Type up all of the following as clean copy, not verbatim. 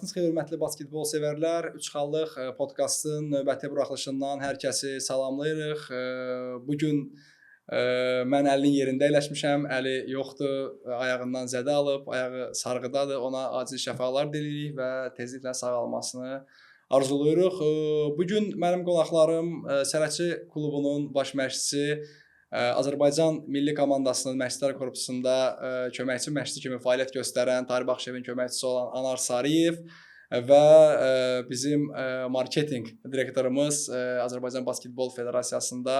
Vaxtınız xeyir, hörmətli basketbol sevərlər. Üç xallıq podkastın növbəti buraxılışından hər kəsi salamlayırıq. Bu gün mən Əlinin yerində əyləşmişəm. Əli yoxdur, ayağından zədə alıb, ayağı sarğıdadır. Ona acil şəfalar diləyirik və tezliklə sağalmasını arzulayırıq. Bu gün mənim qonaqlarım Sərhədçi klubunun baş məşqçisi, Azərbaycan milli komandasının məşqçilər korpusunda köməkçi məşqçi kimi fəaliyyət göstərən Tahir Baxşıyevin köməkçisi olan Anar Sarıyev və bizim marketinq direktorumuz Azərbaycan Basketbol Federasiyasında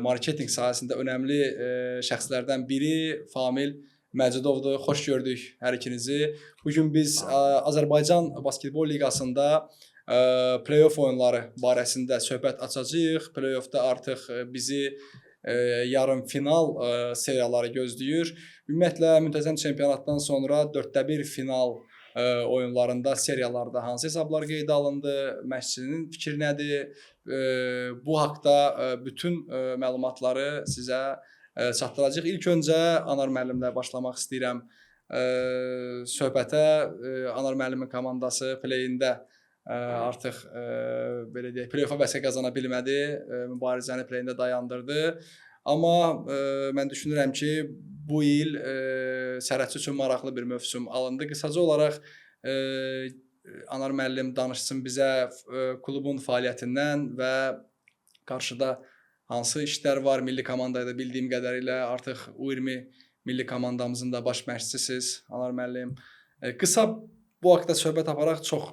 marketinq sahəsində önəmli şəxslərdən biri Famil Məcidovdur. Xoş gördük hər ikinizi. Bu gün biz Azərbaycan Basketbol Liqasında play-off oyunları barəsində söhbət açacağıq. Play-offda artıq bizi yarım final seriyaları gözləyir. Ümumiyyətlə müntəzəm çempionatdan sonra 4-1 final oyunlarında, seriyalarda hansı hesablar qeydə alındı? Məşqçinin fikri nədir? Bu haqda bütün məlumatları sizə çatdıracağıq. İlk öncə Anar müəllimlə başlamaq istəyirəm söhbətə. Anar müəllimin komandası play-ində artıq belə deyək, play-offa vəsə qazana bilmədi, mübarizəni play-ində dayandırdı. Amma mən düşünürəm ki, bu il Sərhədçi üçün maraqlı bir mövsüm alındı. Qısaca olaraq Anar müəllim danışsın bizə klubun fəaliyyətindən və qarşıda hansı işlər var milli komandada. Bildiyim qədərilə artıq U20 milli komandamızın da baş məşqçisiz Anar müəllim. Qısa bu haqda söhbət aparaq, çox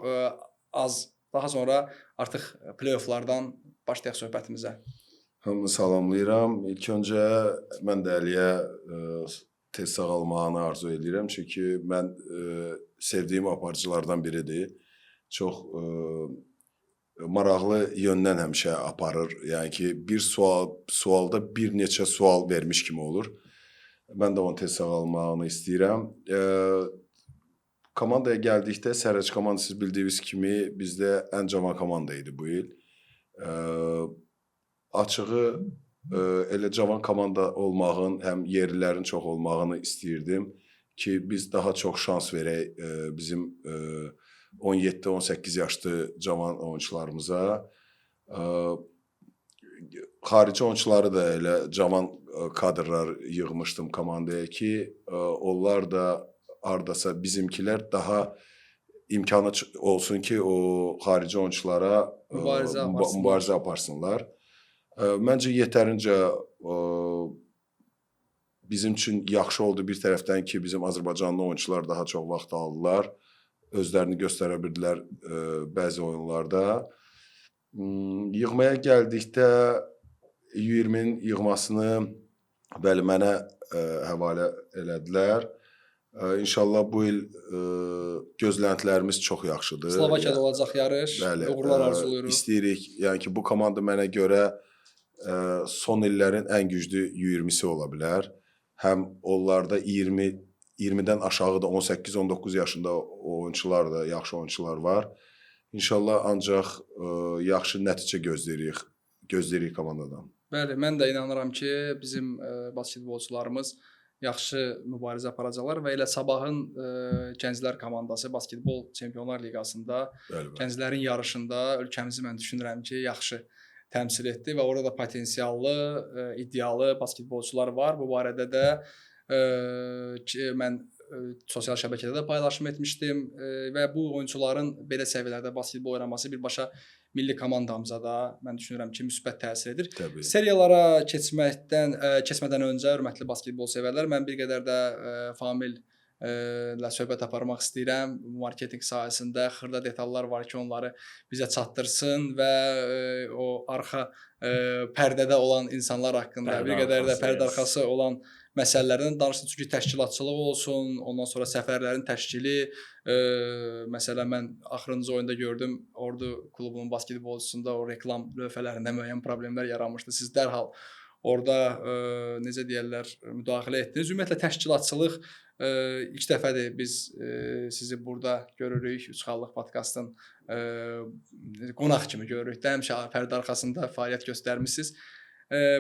az. Daha sonra artıq play-offlardan başlayaq söhbətimizə. Hamını salamlayıram. İlk öncə mən də Əliyə tez sağalmağını arzu edirəm. Çünki mən sevdiyim aparıcılardan biridir. Çox maraqlı yöndən həmişə aparır. Yəni ki, bir sualda bir neçə sual vermiş kimi olur. Mən də onun tez sağalmağını istəyirəm. Komandaya gəldikdə Sərhədçi komandası siz bildiyiniz kimi bizdə ən cavan komanda idi bu il. Açığı elə cavan komanda olmağın, həm yerlilərin çox olmağını istəyirdim ki, biz daha çox şans verək bizim 17-18 yaşlı cavan oyunçularımıza. Xarici oyunçuları da elə cavan kadrlar yığmışdım komandaya ki, onlar da hardasa bizimkilər daha imkanı olsun ki, o xarici oyunçulara mübarizə aparsınlar. Məncə yetərincə bizim üçün yaxşı oldu bir tərəfdən ki, bizim Azərbaycanlı oyunçular daha çox vaxt aldılar. Özlərini göstərə bildilər bəzi oyunlarda. Yığmaya gəldikdə U20-nin yığmasını bəli mənə həvalə elədilər. İnşallah bu il gözləntilərimiz çox yaxşıdır. Slovakiyada olacaq yarış. Bəli, uğurlar arzulayırıq. İstəyirik. Yəni ki, bu komanda mənə görə son illərin ən güclü U20-si ola bilər. Həm onlarda 20-dən aşağı da 18-19 yaşında oyunçular da, yaxşı oyunçular var. İnşallah ancaq yaxşı nəticə gözləyirik komandadan. Bəli, mən də inanıram ki, bizim basketbolçularımız yaxşı mübarizə aparacaqlar və elə sabahın gənclər komandası basketbol Çempionlar Liqasında gənclərin yarışında ölkəmizi mən düşünürəm ki, yaxşı təmsil etdi və orada da potensiallı, iddialı basketbolçular var. Bu barədə də mən sosial şəbəkədə də paylaşım etmişdim və bu oyunçuların belə səviyyələrdə basketbol oynaması birbaşa milli komandamıza da mən düşünürəm ki, müsbət təsir edir. Təbii. Seriyalara keçmədən öncə hörmətli basketbol sevərlər, mən bir qədər də Famil ilə söhbət aparmaq istəyirəm. Marketinq sahəsində xırda detallar var ki, onları bizə çatdırsın və o arxa pərdədə olan insanlar haqqında bir qədər də pərdə arxası olan məsələlərdən danışsın. Çünki təşkilatçılıq olsun, ondan sonra səfərlərin təşkili. Məsələn, mən axırıncı oyunda gördüm, Ordu klubunun basketbolçusunda o reklam lövhələrində müəyyən problemlər yaranmışdı. Siz dərhal orada necə deyərlər, müdaxilə etdiniz. Ümumiyyətlə təşkilatçılıq ilk dəfədir biz sizi burada görürük. Üç xallıq podkastın qonaq kimi görürük. Həmişə pərdə arxasında fəaliyyət göstərmisiniz.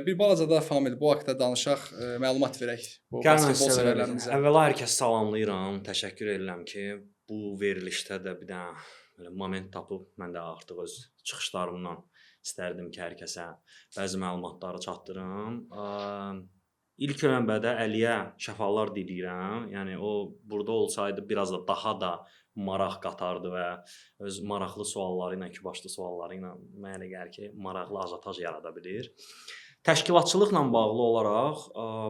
Bir balaca da Famil bu haqda danışaq, məlumat verək bu basketbol sevərlərimizə. Əvvəla hər kəs salamlayıram, təşəkkür edirəm ki, bu verilişdə də bir dənə belə moment tapıb mən də artıq öz çıxışlarımdan istərdim ki, hər kəsə bəzi məlumatları çatdırım. İlk növbədə Əliyə şəfalar diləyirəm. Yəni o burada olsaydı biraz da daha da maraq qatardı və öz maraqlı sualları ilə, iki başlı sualları ilə mənə elə gəlir ki, maraqlı ajotaj yarada bilir. Təşkilatçılıqla bağlı olaraq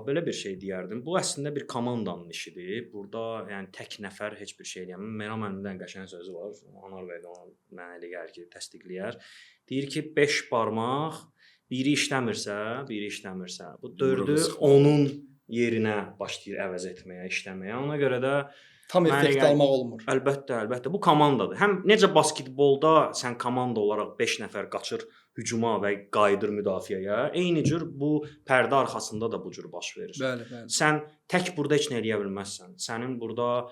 belə bir şey deyərdim. Bu əslində bir komandanın işidir. Burada yəni tək nəfər heç bir şey deyəməm. Meral müəllimdən qəşəng sözü var. Anar bəy də onu mənə elə gəlir ki, təsdiqləyər. Deyir ki, 5 barmaq biri işləmirsə, bu 4-ü onun yerinə başlayır əvəz etməyə, işləməyə. Ona görə də tam effekt almaq olmur. Əlbəttə, bu komandadır. Həm necə basketbolda sən komanda olaraq 5 nəfər qaçır hücuma və qayıdır müdafiəyə, eyni cür bu pərdə arxasında da bu cür baş verir. Bəli. Sən tək burada heç nə eləyə bilməzsən. Sənin burada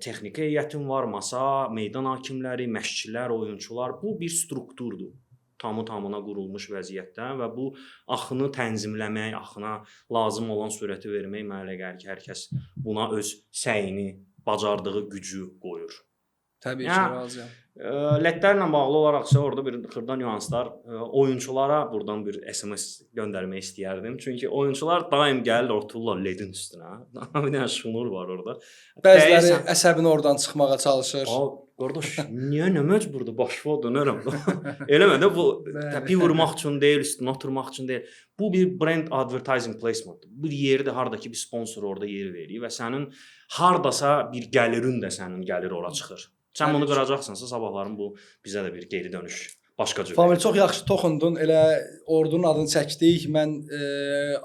texniki heyətin var, masa, meydan hakimləri, məşqçilər, oyunçular, bu bir strukturdur. Tamı-tamına qurulmuş vəziyyətdə və bu axını tənzimləmək, axına lazım olan sürəti vermək mənə elə gəlir ki, hər kəs buna öz səyini, bacardığı gücü qoyur. Təbii ki, razıyam. Lətlərlə bağlı olaraqsa orada bir xırda nüanslar, oyunçulara buradan bir SMS göndərmək istəyərdim. Çünki oyunçular daim gəlir otururlar ledin üstünə. Bir dənə şunur var orada. Bəziləri əsəbini oradan çıxmağa çalışır. Qardaş, niyə nə məcburdur? Başva dönərəm. Eləmə də bu təpi vurmaq üçün deyil, üstünə oturmaq üçün deyil. Bu bir brand advertising placement. Bir yerdə hardakı bir sponsor orada yer verir və sənin hardasa bir gəlirin də sənin gəlir ora çıxır. Sən bunu qıracaqsansa sabahların bu bizə də bir geri dönüş başqa cür. Famil çox yaxşı toxundun. Elə ordunun adını çəkdik. Mən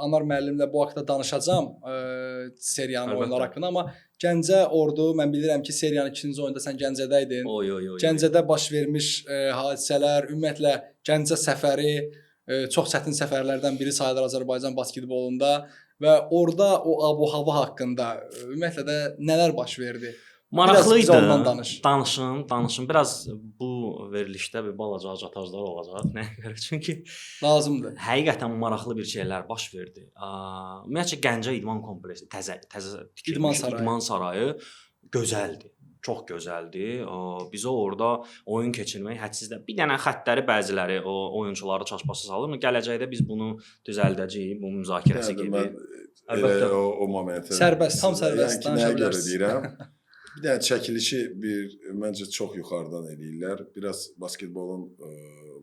Anar müəllimlə bu haqqda danışacağam seriyanın oyunları haqqında, amma Gəncə Ordu, mən bilirəm ki, seriyanın 2-ci oyunda sən Gəncədə idin. Gəncədə baş vermiş hadisələr, ümumiyyətlə Gəncə səfəri çox çətin səfərlərdən biri sayılır Azərbaycan basketbolunda və orada o ab-hava haqqında ümumiyyətlə də nələr baş verdi? Maraqlıydı. Danışım. Biraz bu verilişdə bir balaca ajotajlar olacaq. Nəyə görə? Çünki lazımdır. Həqiqətən maraqlı bir şeylər baş verdi. Ümumiyyətcə Gəncə İdman kompleksi, təzə tikilmiş İdman sarayı gözəldir. Çox gözəldir. Bizə orada oyun keçirmək hədsiz də. Bir dənə xəttləri bəziləri o oyunçuları çaşbası salır. Gələcəkdə biz bunu düzəldəcəyik. Bu müzakirəsi gedir. Əlbəttə o momenti. Sərbəst, tam sərbəst danışa bilərsiniz. Deyirəm. Bir dənə çəkilişi məncə çox yuxarıdan eləyirlər. Biraz basketbolun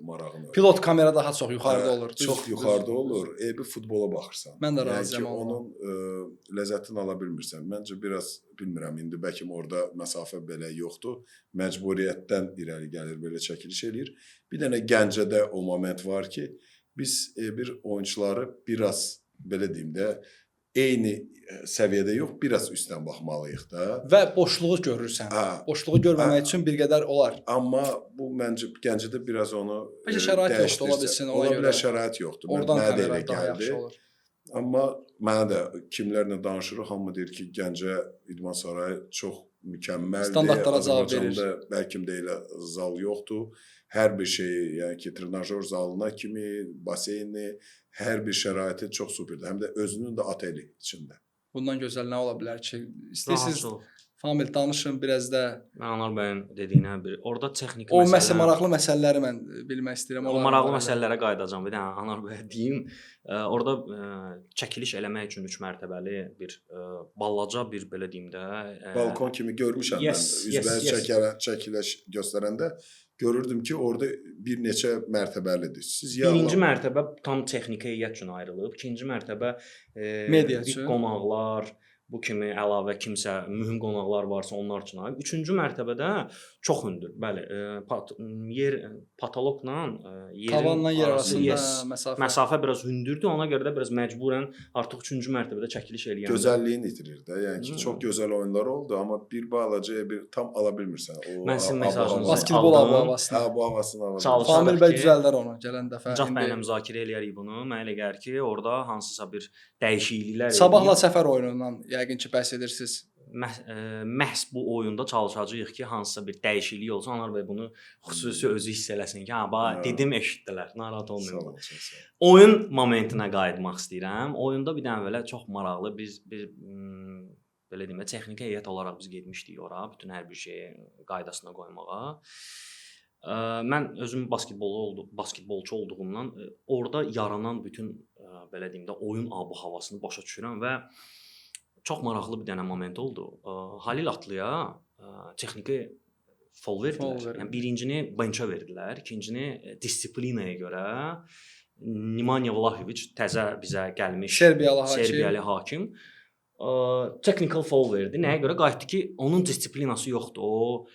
marağını. Pilot kamera daha çox yuxarıda olur. Çox yuxarıda olur. Bir futbola baxırsan. Mən də razıyam ondan. Onun ləzzətini ala bilmirsən. Məncə biraz bilmirəm indi bəlkə orada məsafə belə yoxdur. Məcburiyyətdən irəli gəlir belə çəkiliş eləyir. Bir dənə Gəncədə o moment var ki, biz bir oyunçuları biraz belə deyim də eyni səviyyədə yox, biraz üstdən baxmalıyıq da. Və boşluğu görürsən. Boşluğu görməmək üçün bir qədər olar. Amma bu məncə Gəncədə biraz onu şərait yoxdur, ola bilsin ona görə. Ola bilər şərait yoxdur. Mənə də elə gəldi. Amma mənə də kimlərlə danışırıq, hamı deyir ki, Gəncə İdman sarayı çox mükəmməldir. Standartlara cavab verir. Bəlkə də elə zal yoxdur. Hər bir şey, yəni ki, trenajör zalına kimi, baseyni, hər bir şəraiti çox superdir. Həm də özünün də oteli içində. Bundan gözəl nə ola bilər ki? İstəyirsiniz Famil danışın biraz da. Mən Anar bəyin dediyinə orada texniki məsələlər. O maraqlı məsələləri mən bilmək istəyirəm. O maraqlı məsələlərə qayıdacağam. Bir dənə Anar bəyə deyim. Orada çəkiliş eləmək üçün 3 mərtəbəli bir balaca bir belə deyim də balkon kimi görmüşəm mən. Üzbəüz çəkiliş göstərəndə görürdüm ki, orada bir neçə mərtəbəlidir. Birinci mərtəbə tam texniki heyət üçün ayrılıb. İkinci mərtəbə media üçün, qonaqlar, bu kimi əlavə kimsə mühüm qonaqlar varsa onlar üçün ayrılıb. Üçüncü mərtəbədə çox hündür. Bəli, yer patologla tavanla yer arasında məsafə biraz hündürdür. Ona görə də biraz məcburən artıq üçüncü mərtəbədə çəkiliş eləyəndə gözəlliyini itirir də. Yəni ki, çox gözəl oyunlar oldu, amma bir balaca bir tam ala bilmirsən. Mən sizin mesajınızı basketbol havasını. Bu havasını ala. Famil bəy düzəldər onu gələn dəfə. Cəh bəylə müzakirə eləyərik bunu. Mənə elə gəlir ki, orada hansısa bir dəyişikliklər Sabahla səfər oyunundan yəqin ki, bəhs edirsiniz. Məhz bu oyunda çalışacağıq ki, hansısa bir dəyişiklik olsa, Anar bəy bunu xüsusi özü hiss eləsin ki, dedim eşitdilər, narahat olmayın. Oyun momentinə qayıtmaq istəyirəm. Oyunda bir dənə belə çox maraqlı biz belə deyim də, texniki heyət olaraq biz getmişdik ora, bütün hər bir şeyi qaydasına qoymağa. Mən özüm basketbolçu olduğumdan orada yaranan bütün belə deyim də oyun abu-havasını başa düşürəm və çox maraqlı bir dənə moment oldu. Halil Atlıya texniki foul verdilər. Yəni birincini benchə verdilər, ikincini disiplinaya görə Nemanja Vlahović təzə bizə gəlmiş Serbiyalı hakim technical foul verdi. Nəyə görə? Qayıtdı ki, onun disiplinası yoxdur. O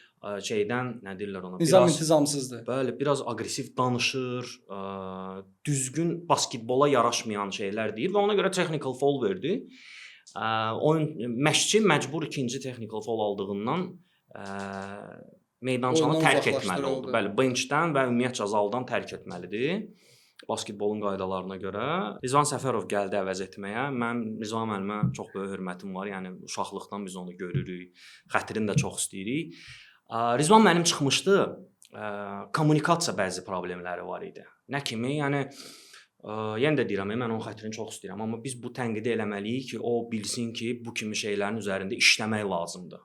şeydən nə deyirlər ona? Nizam intizamsızdır. Bəli, biraz aqressiv danışır, düzgün basketbola yaraşmayan şeylər deyir və ona görə technical foul verdi. Məşqçi məcbur ikinci technical foul aldığından meydançanı tərk etməli oldu. Bəli, benchdən və ümumiyyətcə zaldan tərk etməlidir. Basketbolun qaydalarına görə. Rizvan Səfərov gəldi əvəz etməyə. Mən Rizvan müəllimə çox böyük hörmətim var. Yəni uşaqlıqdan biz onu görürük. Xətrini də çox istəyirik. Rizvan müəllim çıxmışdı. Kommunikasiya bəzi problemləri var idi. Nə kimi? Yəni yenə də deyirəm, mən onun xətrini çox istəyirəm, amma biz bu tənqidi eləməliyik ki, o bilsin ki, bu kimi şeylərin üzərində işləmək lazımdır.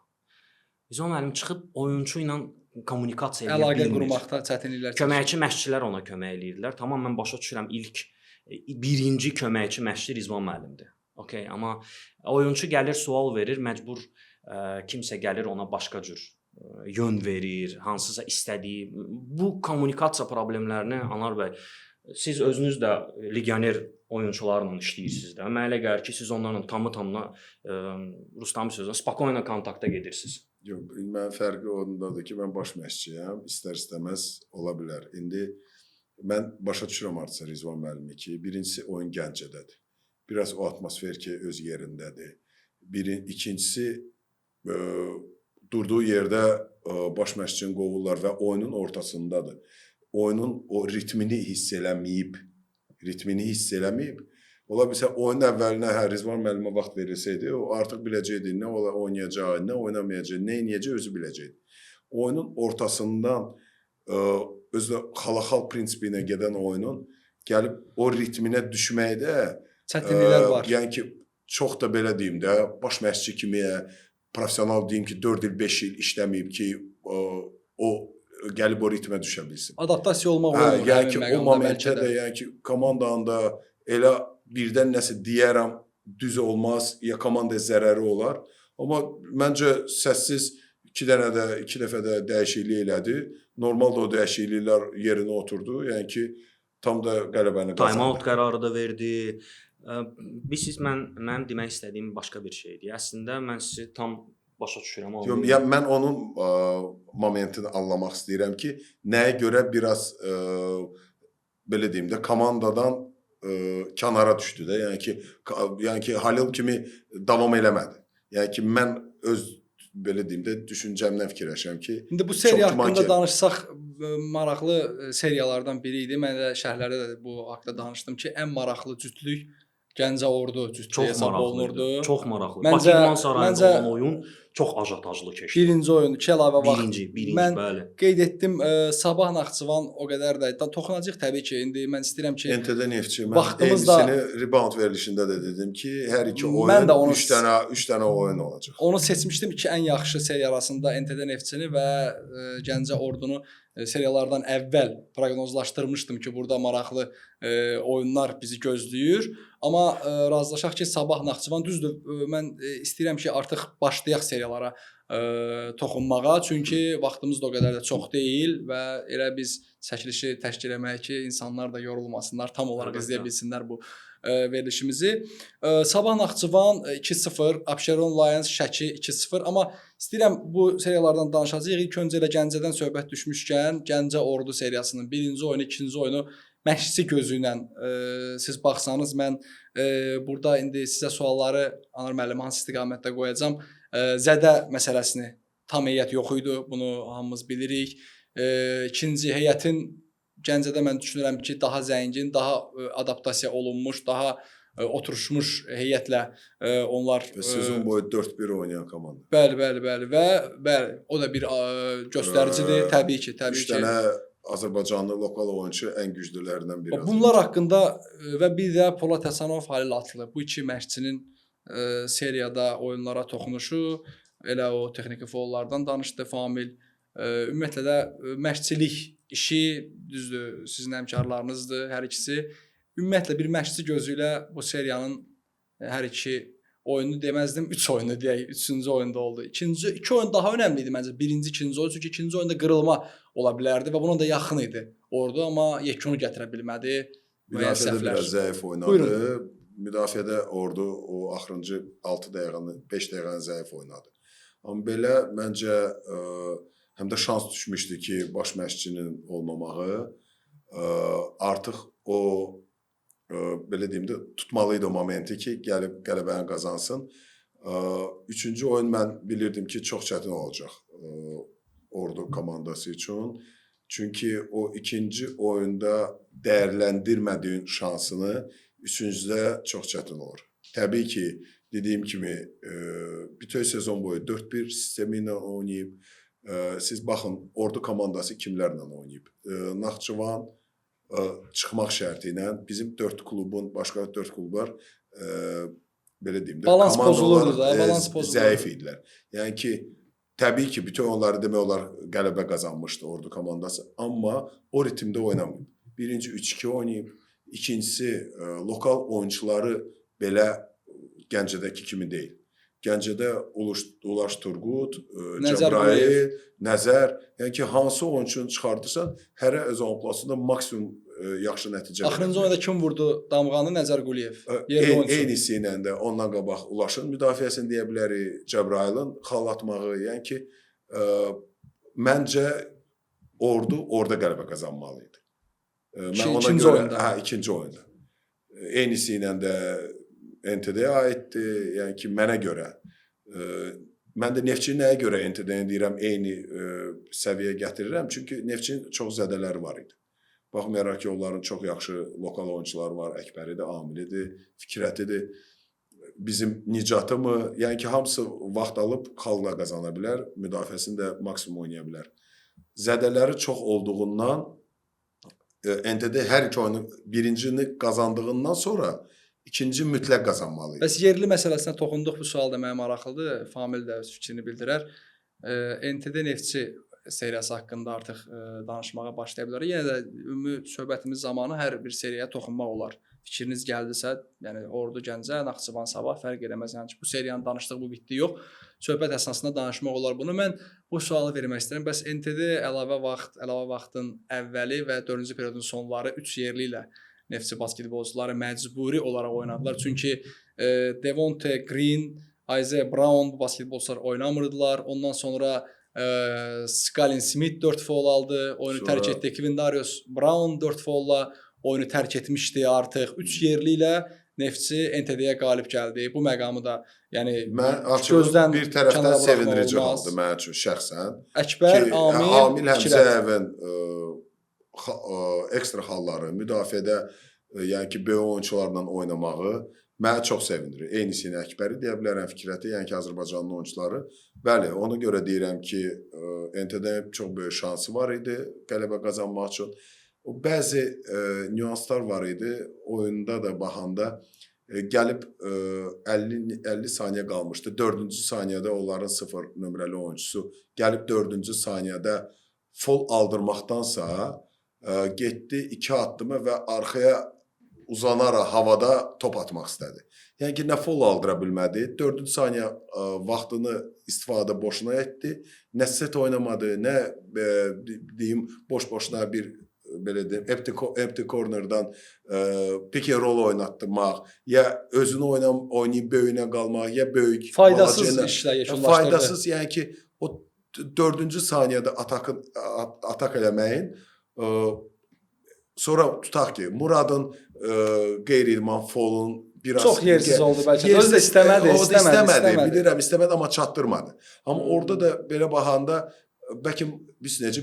Rizvan müəllim çıxıb oyunçu ilə kommunikasiya edə bilmir. Əlaqə qurmaqda çətinliklər çəkir. Köməkçi məşqçilər ona kömək eləyirdilər. Tamam, mən başa düşürəm, ilk birinci köməkçi məşqçi Rizvan müəllimdir. Okay, amma oyunçu gəlir, sual verir, məcbur kimsə gəlir ona başqa cür yön verir, hansısa istədiyi. Bu kommunikasiya problemlərini Anar bəy, siz özünüz də legioner oyunçularla işləyirsiniz də. Mənə elə gəlir ki, siz onlarla tamı-tamına Rustam sözünə spokojna kontaktda gedirsiniz. Yox, mənim fərqi ondadır ki, mən baş məşqçiyəm, istər-istəməz ola bilər. İndi mən başa düşürəm artıq Rizvan müəllimi ki, birincisi oyun Gəncədədir. Biraz o atmosfer ki, öz yerindədir. İkincisi durduğu yerdə baş məşqçini qovurlar və oyunun ortasındadır. Oyunun o ritmini hiss eləməyib. Ola bilsə oyunun əvvəlinə Rizvan müəllimə vaxt verilsəydi, o artıq biləcəkdi nə oynayacaq, nə oynamayacaq, nə edəcək özü biləcəkdi. Oyunun ortasından özü xalaxal prinsipi ilə gedən oyunun gəlib o ritminə düşməkdə çətinliklər var. Yəni ki, çox da belə deyim də, baş məşqçi kimi professional deyim ki, 4 il, 5 il işləməyib ki, o gəlib o ritmə düşə bilsin. Adaptasiya olmaq olur. Yəni ki, o momentdə də, yəni ki, komandanın da elə birdən nəsə deyərəm, düz olmaz, ya komandaya zərəri olar. Amma məncə səssiz iki dəfə də dəyişiklik elədi. Normalda o dəyişikliklər yerinə oturdu. Yəni ki, tam da qələbəni qazandı. Time-out qərarı da verdi. Mənim demək istədiyim başqa bir şeydir. Əslində mən sizi tam başa düşürəm. Yəni mən onun momentini anlamaq istəyirəm ki, nəyə görə biraz belə deyim də komandadan kənara düşdü də. Yəni ki, Halil kimi davam eləmədi. Yəni ki, mən öz belə deyim də düşüncəmdən fikirləşirəm ki, İndi bu seriya haqqında danışsaq maraqlı seriyalardan biri idi. Mən də şərhlərdə də bu haqqda danışdım ki, ən maraqlı cütlük Gəncə Ordu cütlüyü hesab olunurdu. Çox maraqlı. Bakıdan sarayında olan oyun çox ajotajlı keçdi. Birinci oyun, 2 əlavə vaxt. Birinci, mən bəli. Qeyd etdim, Sabah Naxçıvan o qədər də toxunacaq təbii ki. İndi mən istəyirəm ki, NTD Neftçi mən MC'ni rebound verilişində də dedim ki, hər iki oyun 3 dənə oyun olacaq. Onu seçmişdim ki, ən yaxşı seriya arasında NTD Neftçini və Gəncə Ordunu seriyalardan əvvəl proqnozlaşdırmışdım ki, burada maraqlı oyunlar bizi gözləyir. Amma razılaşaq ki, Sabah Naxçıvan düzdür. Mən istəyirəm ki, artıq başlayaq seriyalara toxunmağa. Çünki vaxtımız da o qədər də çox deyil və elə biz çəkilişi təşkil etməliyik ki, insanlar da yorulmasınlar, tam olaraq izləyə bilsinlər bu verilişimizi. Sabah Naxçıvan 2-0, Abşeron Lions Şəki 2-0. Amma istəyirəm bu seriyalardan danışacağıq. İlk öncə elə Gəncədən söhbət düşmüşkən, Gəncə Ordu seriyasının birinci oyunu, ikinci oyunu məşqçi gözü ilə siz baxsanız, mən burada indi sizə sualları Anar müəllim hansı istiqamətdə qoyacam. Zədə məsələsini tam heyət yox idi, bunu hamımız bilirik. İkinci heyətin Gəncədə mən düşünürəm ki, daha zəngin, daha adaptasiya olunmuş, daha oturuşmuş heyətlə onlar sezon boyu 4-1 oynayan komanda. Bəli və o da bir göstəricidir təbii ki. 3 dənə Azərbaycanlı lokal oyunçu ən güclülərindən biri. Bunlar haqqında və bir də Polad Həsənov, Halil Atlı bu iki məşqçinin seriyada oyunlara toxunuşu, elə o texniki foullardan danışdı Famil. Ümumiyyətlə də məşqçilik işi düzdür, sizin həmkarlarınızdır hər ikisi. Ümumiyyətlə bir məşqçi gözü ilə bu seriyanın hər iki oyunu deməzdim, 3 oyunu deyək, 3-cü oyunda oldu. İki oyun daha önəmli idi məncə. Birinci, ikinci oyun, çünki ikinci oyunda qırılma ola bilərdi və buna da yaxın idi orada, amma yekunu gətirə bilmədi. Müdafiədə biraz zəif oynadı. Buyurun. Müdafiədə ordu o axırıncı 6 dəqiqəni, 5 dəqiqəni zəif oynadı. Amma belə məncə həm də şans düşmüşdü ki, baş məşqçinin olmamağı artıq o belə deyim də tutmalıydı o momenti ki, gəlib qələbəni qazansın. Üçüncü oyun mən bilirdim ki, çox çətin olacaq ordu komandası üçün. Çünki o ikinci oyunda dəyərləndirmədiyin şansını üçüncüdə çox çətin olur. Təbii ki, dediyim kimi bütün sezon boyu 4-1 sistemi ilə oynayıb. Siz baxın, ordu komandası kimlərlə oynayıb. Naxçıvan çıxmaq şərti ilə bizim 4 klubun, başqa 4 klublar belə deyim də, balans pozulurdu da, balans pozulurdu. Zəif idilər. Yəni ki, təbii ki, bütün onları demək olar qələbə qazanmışdı ordu komandası, amma o ritmdə oynamayıb. Birinci 3-2 oynayıb, ikincisi lokal oyunçuları belə Gəncədəki kimi deyil. Gəncədə Ulaş Turqut, Cəbrayıl, Nəzər, yəni ki, hansı oyunçunu çıxardırsan, hərə öz amplasında maksimum yaxşı nəticə verir. Axırıncı oyunda kim vurdu damğanı? Nəzər Quliyev. Eynisi ilə də ondan qabaq Ulaşın müdafiəsini deyə bilərik, Cəbrayılın xal atmağı, yəni ki, məncə ordu orada qələbə qazanmalı idi. İkinci oyunda. Hə, ikinci oyunda. Eynisi ilə də NTD-yə aiddir, yəni ki, mənə görə. Mən də Neftçini nəyə görə NTD-yə deyirəm, eyni səviyyəyə gətirirəm, çünki Neftçinin çox zədələri var idi. Baxmayaraq ki, onların çox yaxşı lokal oyunçuları var, Əkbəridir, Amilidir, Fikrətidir. Bizim Nicatı mı, yəni ki, hamısı vaxt alıb xalqla qazana bilər, müdafiəsini də maksimum oynaya bilər. Zədələri çox olduğundan NTD hər iki oyunu birincini qazandığından sonra İkinci mütləq qazanmalı idi. Bəs yerli məsələsinə toxunduq, bu sual da mənə maraqlıdır. Famil də öz fikrini bildirər. NTD Neftçi seriyası haqqında artıq danışmağa başlaya bilərik. Yenə də ümumi söhbətimiz zamanı hər bir seriyaya toxunmaq olar. Fikriniz gəldisə, yəni Ordu Gəncə, Naxçıvan Sabah fərq eləməz. Yəni ki, bu seriyanın danışdığı bu bitdi yox. Söhbət əsasında danışmaq olar bunu. Mən bu sualı vermək istəyirəm. Bəs NTD əlavə vaxtın əvvəli və 4-cü periodun sonları 3 yerli ilə Neftçi basketbolçuları məcburi olaraq oynadılar. Çünki Devonte Green, Isaiah Brown bu basketbolçular oynamırdılar. Ondan sonra Skalin Smith 4 foul aldı, oyunu tərk etdi. Kvindarius Brown 4 foulla oyunu tərk etmişdi artıq. 3 yerli ilə Neftçi NTD-yə qalib gəldi. Bu məqamı da yəni gözdən bir tərəfdən sevindirici haldır mənim üçün şəxsən. Əkbər, Amil Həmzəyevin ekstra halları, müdafiədə yəni ki, böyük oyunçularla oynamağı məni çox sevindirir. Eynisi ilə Əkbəri deyə bilərəm, Fikrəti, yəni ki, Azərbaycanlı oyunçuları. Bəli, ona görə deyirəm ki, NTD-nin çox böyük şansı var idi qələbə qazanmaq üçün. Bəzi nüanslar var idi. Oyunda da baxanda gəlib 50 saniyə qalmışdı. 4-cü saniyədə onların 0 nömrəli oyunçusu gəlib 4-cü saniyədə foul aldırmaqdansa getdi 2 addımı və arxaya uzanaraq havada top atmaq istədi. Yəni ki, nə foul aldıra bilmədi, 4-cü saniyə vaxtını istifadə boşuna etdi, nə set oynamadı, nə deyim boş-boşuna bir belə deyim empty cornerdan pick and roll oynatdırmaq, ya özünü oynayıb böyüyünə qalmaq, ya böyük faydasız işlər yekunlaşdırdı. Faydasız, yəni ki, o 4-cü saniyədə atak eləməyin. Sonra tutaq ki, Muradın qeyri-idman foulun biraz çox yersiz oldu bəlkə. Özü də istəmədi. Bilirəm, istəmədi, amma çatdırmadı. Amma orada da belə baxanda bəlkə